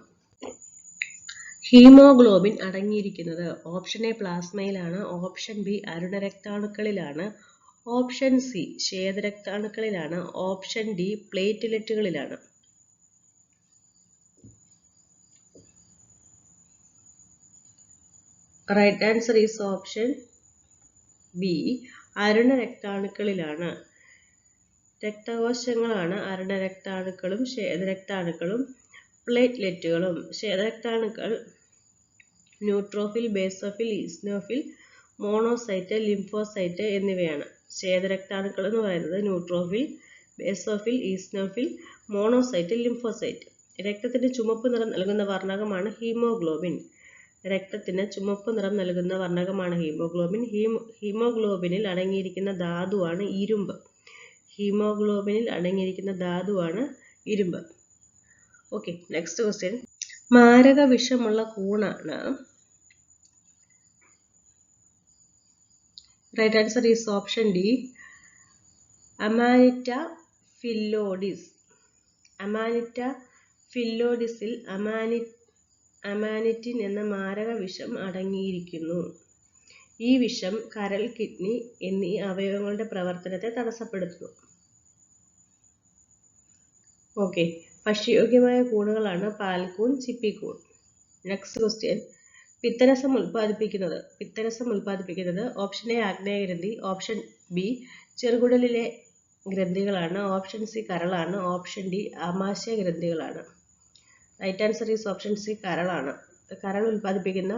Speaker 1: ഹീമോഗ്ലോബിൻ അടങ്ങിയിരിക്കുന്നത് ഓപ്ഷൻ എ പ്ലാസ്മയിലാണ്, ഓപ്ഷൻ ബി അരുണരക്താണുക്കളിലാണ്, ഓപ്ഷൻ സി ശ്വേതരക്താണുക്കളിലാണ്, ഓപ്ഷൻ ഡി പ്ലേറ്റ്ലെറ്റുകളിലാണ്. Right answer is option B, അരുണരക്താണുക്കളിലാണ്. രക്തകോശങ്ങളാണ് അരുണരക്താണുക്കളും ശ്വേതരക്താണുക്കളും പ്ലേറ്റ്ലെറ്റുകളും. ശ്വേതരക്താണുക്കൾ neutrophil, basophil, eosinophil, monocyte, lymphocyte എന്നിവയാണ്. ശ്വേതരക്താണുക്കൾ എന്ന് പറയുന്നത് neutrophil, basophil, eosinophil, monocyte, lymphocyte. രക്തത്തിന് ചുമപ്പ് നിറം നൽകുന്ന വർണ്ണകമാണ് ഹീമോഗ്ലോബിൻ. രക്തത്തിന് ചുമപ്പ് നിറം നൽകുന്ന വർണ്ണകമാണ് ഹീമോഗ്ലോബിൻ. ഹീമോഗ്ലോബിനിൽ അടങ്ങിയിരിക്കുന്ന ധാതുവാണ് ഇരുമ്പ്. ഹീമോഗ്ലോബിനിൽ അടങ്ങിയിരിക്കുന്ന ധാതുവാണ് ഇരുമ്പ്. Okay, next question. മാരക വിഷമുള്ള കൂണാണ്. Right answer is option D, Amanita phalloides. Amanita ഫില്ലോഡിസിൽ അമാനിറ്റിൻ എന്ന മാരക വിഷം അടങ്ങിയിരിക്കുന്നു. ഈ വിഷം കരൾ, കിഡ്നി എന്നീ അവയവങ്ങളുടെ പ്രവർത്തനത്തെ തടസ്സപ്പെടുത്തുന്നു. ഓക്കെ, ഭക്ഷ്യയോഗ്യമായ കൂണുകളാണ് പാൽക്കൂൺ, ചിപ്പിക്കൂൺ. Next question. പിത്തരസം ഉൽപ്പാദിപ്പിക്കുന്നത് ഓപ്ഷൻ എ ആഗ്നേയഗ്രന്ഥി, ഓപ്ഷൻ ബി ചെറുകുടലിലെ ഗ്രന്ഥികളാണ്, ഓപ്ഷൻ സി കരളാണ്, ഓപ്ഷൻ ഡി ആമാശയ ഗ്രന്ഥികളാണ്. Right answer is option C, കരളാണ്. കരൾ ഉൽപ്പാദിപ്പിക്കുന്ന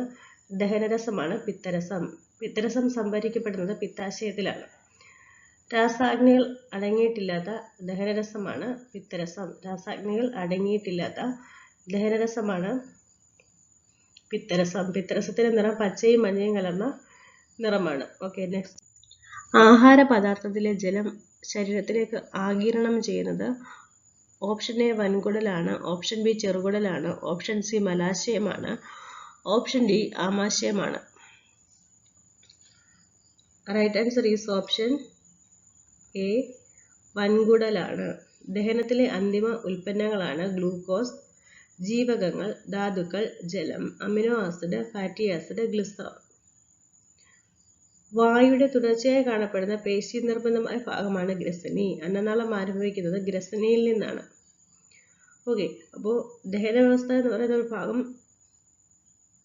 Speaker 1: ദഹനരസമാണ് പിത്തരസം. പിത്തരസം സംഭരിക്കപ്പെടുന്നത് പിത്താശയത്തിലാണ്. രാസാഗ്നികൾ അടങ്ങിയിട്ടില്ലാത്ത ദഹനരസമാണ് പിത്തരസം. രാസാഗ്നികൾ അടങ്ങിയിട്ടില്ലാത്ത ദഹനരസമാണ് പിത്തരസം. പിത്തരസത്തിന്റെ നിറം പച്ചയും മഞ്ഞയും കലർന്ന നിറമാണ്. Okay, next. ആഹാര പദാർത്ഥത്തിലെ ജലം ശരീരത്തിലേക്ക് ആഗിരണം ചെയ്യുന്നത് ഓപ്ഷൻ എ വൻകുടലാണ്, ഓപ്ഷൻ ബി ചെറുകുടലാണ്, ഓപ്ഷൻ സി മലാശയമാണ്, ഓപ്ഷൻ ഡി ആമാശയമാണ്. Right answer is option A, വൻകുടലാണ്. ദഹനത്തിലെ അന്തിമ ഉൽപ്പന്നങ്ങളാണ് ഗ്ലൂക്കോസ്, ജീവകങ്ങൾ, ധാതുക്കൾ, ജലം, amino acid, fatty acid, glycerol. വായുടെ തുടർച്ചയായി കാണപ്പെടുന്ന പേശി നിർബന്ധമായ ഭാഗമാണ് ഗ്രസനി. അന്നനാളം ആരംഭിക്കുന്നത് ഗ്രസനിയിൽ നിന്നാണ്. ഓക്കെ, അപ്പോൾ ദഹനവ്യവസ്ഥ എന്ന് പറയുന്ന ഒരു ഭാഗം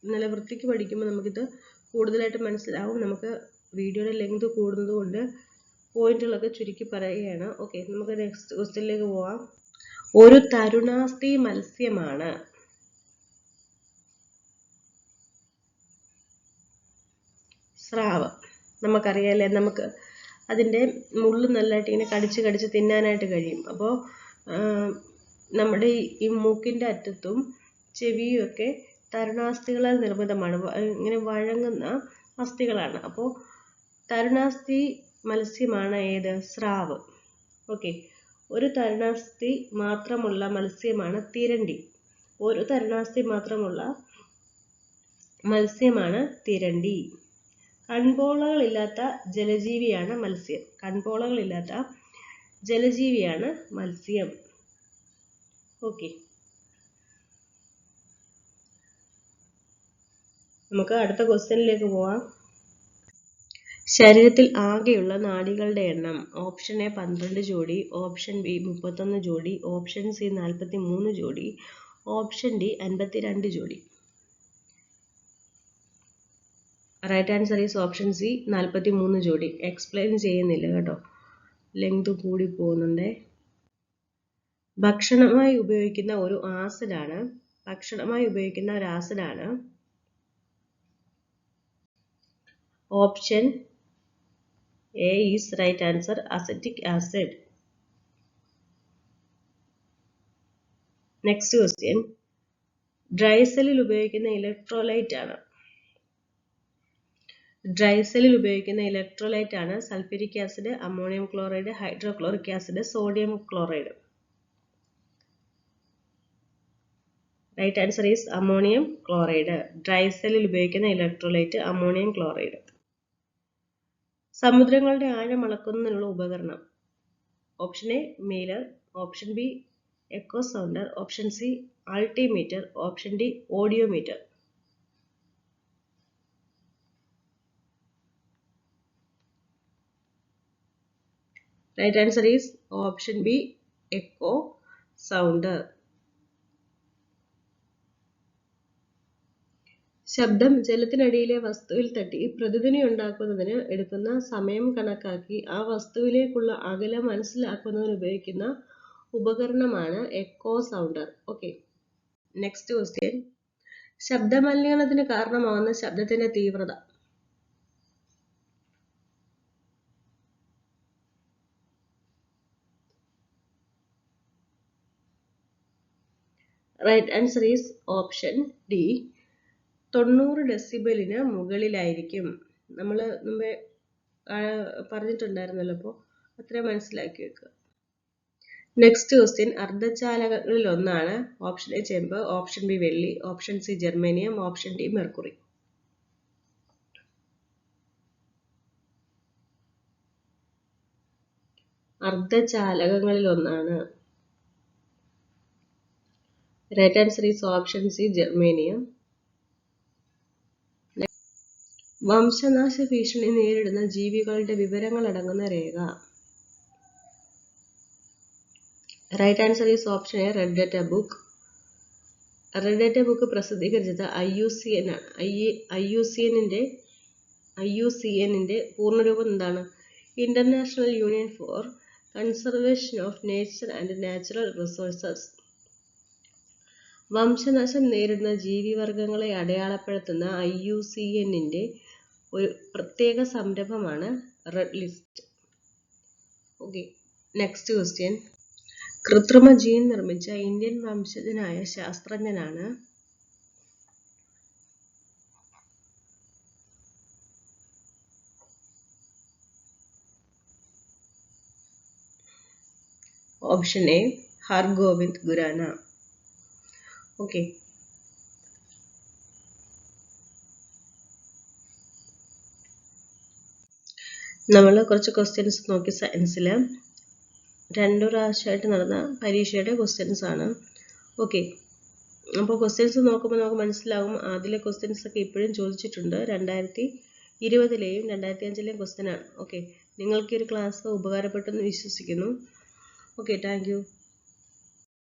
Speaker 1: നല്ല വൃത്തിക്ക് പഠിക്കുമ്പോൾ നമുക്കിത് കൂടുതലായിട്ട് മനസ്സിലാവും. നമുക്ക് വീഡിയോയുടെ ലെങ്ത് കൂടുന്നത് കൊണ്ട് പോയിന്റുകളൊക്കെ ചുരുക്കി പറയുകയാണ്. ഓക്കെ, നമുക്ക് നെക്സ്റ്റ് ക്വസ്റ്റ്യനിലേക്ക് പോവാം. ഒരു തരുണാസ്ഥി മത്സ്യമാണ്. സ്രാവ്. നമുക്കറിയാലേ, നമുക്ക് അതിൻ്റെ മുള്ള് നല്ലതായിട്ട് ഇങ്ങനെ കടിച്ച് തിന്നാനായിട്ട് കഴിയും. അപ്പോൾ നമ്മുടെ ഈ മൂക്കിൻ്റെ അറ്റത്തും ചെവിയും ഒക്കെ തരുണാസ്ഥികളാൽ നിർമ്മിതമാണ്. ഇങ്ങനെ വഴങ്ങുന്ന അസ്ഥികളാണ്. അപ്പോൾ തരുണാസ്ഥി മത്സ്യമാണ് ഏത്? സ്രാവ്. ഓക്കെ, ഒരു തരുണാസ്ഥി മാത്രമുള്ള മത്സ്യമാണ് തിരണ്ടി. ഒരു തരുണാസ്ഥി മാത്രമുള്ള മത്സ്യമാണ് തിരണ്ടി. കൺപോളകളില്ലാത്ത ജലജീവിയാണ് മത്സ്യം. കൺപോളകളില്ലാത്ത ജലജീവിയാണ് മത്സ്യം. ഓക്കെ, നമുക്ക് അടുത്ത ക്വസ്റ്റ്യനിലേക്ക് പോവാം. ശരീരത്തിൽ ആകെയുള്ള നാഡികളുടെ എണ്ണം. ഓപ്ഷൻ എ 12 ജോഡി, ഓപ്ഷൻ ബി 31 ജോഡി, ഓപ്ഷൻ സി 43 ജോഡി, ഓപ്ഷൻ ഡി 52 ജോഡി. Right answer is option C 43 ജോഡി. എക്സ്പ്ലെയിൻ ചെയ്യുന്നില്ല കേട്ടോ, ലെങ്ത് കൂടി പോകുന്നുണ്ടേ. ഭക്ഷണമായി ഉപയോഗിക്കുന്ന ഒരു ആസിഡാണ്. Option A is right answer, acetic acid. Next question. Dry സെല്ലിൽ ഉപയോഗിക്കുന്ന ഇലക്ട്രോലൈറ്റ് ആണ്. Sulphuric acid, ammonium chloride, hydrochloric acid, sodium chloride. Right answer is ammonium chloride. Dry സെല്ലിൽ ഉപയോഗിക്കുന്ന ഇലക്ട്രോലൈറ്റ് അമോണിയം ക്ലോറൈഡ്. സമുദ്രങ്ങളുടെ ആഴം അളക്കുന്നതിനുള്ള ഉപകരണം. ഓപ്ഷൻ എ മീലർ, option B echo sounder, option C altimeter, option D audiometer. Right answer is option B echo sounder. ശബ്ദം ജലത്തിനടിയിലെ വസ്തുവിൽ തട്ടി പ്രതിധ്വനി ഉണ്ടാക്കുന്നതിന് എടുക്കുന്ന സമയം കണക്കാക്കി ആ വസ്തുവിലേക്കുള്ള അകലം മനസ്സിലാക്കുന്നതിന് ഉപയോഗിക്കുന്ന ഉപകരണമാണ് echo sounder. Okay, next question. ശബ്ദമലിനീകരണത്തിന് കാരണമാകുന്ന ശബ്ദത്തിന്റെ തീവ്രത. Right answer is option D 90 ഡെസിബലിന് മുകളിലായിരിക്കും. നമ്മൾ മുമ്പേ പറഞ്ഞിട്ടുണ്ടായിരുന്നല്ലോ, അപ്പോൾ അത്രയും മനസ്സിലാക്കി വെക്കുക. Next question. അർദ്ധചാലകങ്ങളിൽ ഒന്നാണ്. ഓപ്ഷൻ എ ചെമ്പ്, ഓപ്ഷൻ ബി വെള്ളി, option C germanium, option D mercury. അർദ്ധചാലകങ്ങളിൽ ഒന്നാണ്. Right answer is option C germanium. വംശനാശ ഭീഷണി നേരിടുന്ന ജീവികളുടെ വിവരങ്ങൾ അടങ്ങുന്ന രേഖ. Right answer is option A red data book. Red data book പ്രസിദ്ധീകരിച്ചത് IUCN ആണ്. IUCNന്റെ പൂർണ്ണരൂപം എന്താണ്? International Union for Conservation of Nature and Natural Resources. വംശനാശം നേരിടുന്ന ജീവിവർഗങ്ങളെ അടയാളപ്പെടുത്തുന്ന IUCNന്റെ ഒരു പ്രത്യേക സംരംഭമാണ് red list. Okay, next question. കൃത്രിമ ജീൻ നിർമ്മിച്ച ഇന്ത്യൻ വംശജനായ ശാസ്ത്രജ്ഞനാണ്. Option A Hargobind Khorana. Okay, നമ്മൾ കുറച്ച് ക്വസ്റ്റ്യൻസ് നോക്കി. സയൻസിൽ 2 പ്രാവശ്യമായിട്ട് നടന്ന പരീക്ഷയുടെ ക്വസ്റ്റ്യൻസ് ആണ്. ഓക്കെ, അപ്പോൾ ക്വസ്റ്റ്യൻസ് നോക്കുമ്പോൾ നമുക്ക് മനസ്സിലാവും. ആദ്യത്തെ ക്വസ്റ്റ്യൻസ് ഒക്കെ ഇപ്പോഴും ചോദിച്ചിട്ടുണ്ട്. 2021 20-ലെയും 2005-ലെയും ക്വസ്റ്റ്യൻ ആണ്. ഓക്കെ, നിങ്ങൾക്ക് ഈ ഒരു ക്ലാസ് ഉപകാരപ്പെട്ടെന്ന് വിശ്വസിക്കുന്നു. Okay, thank you.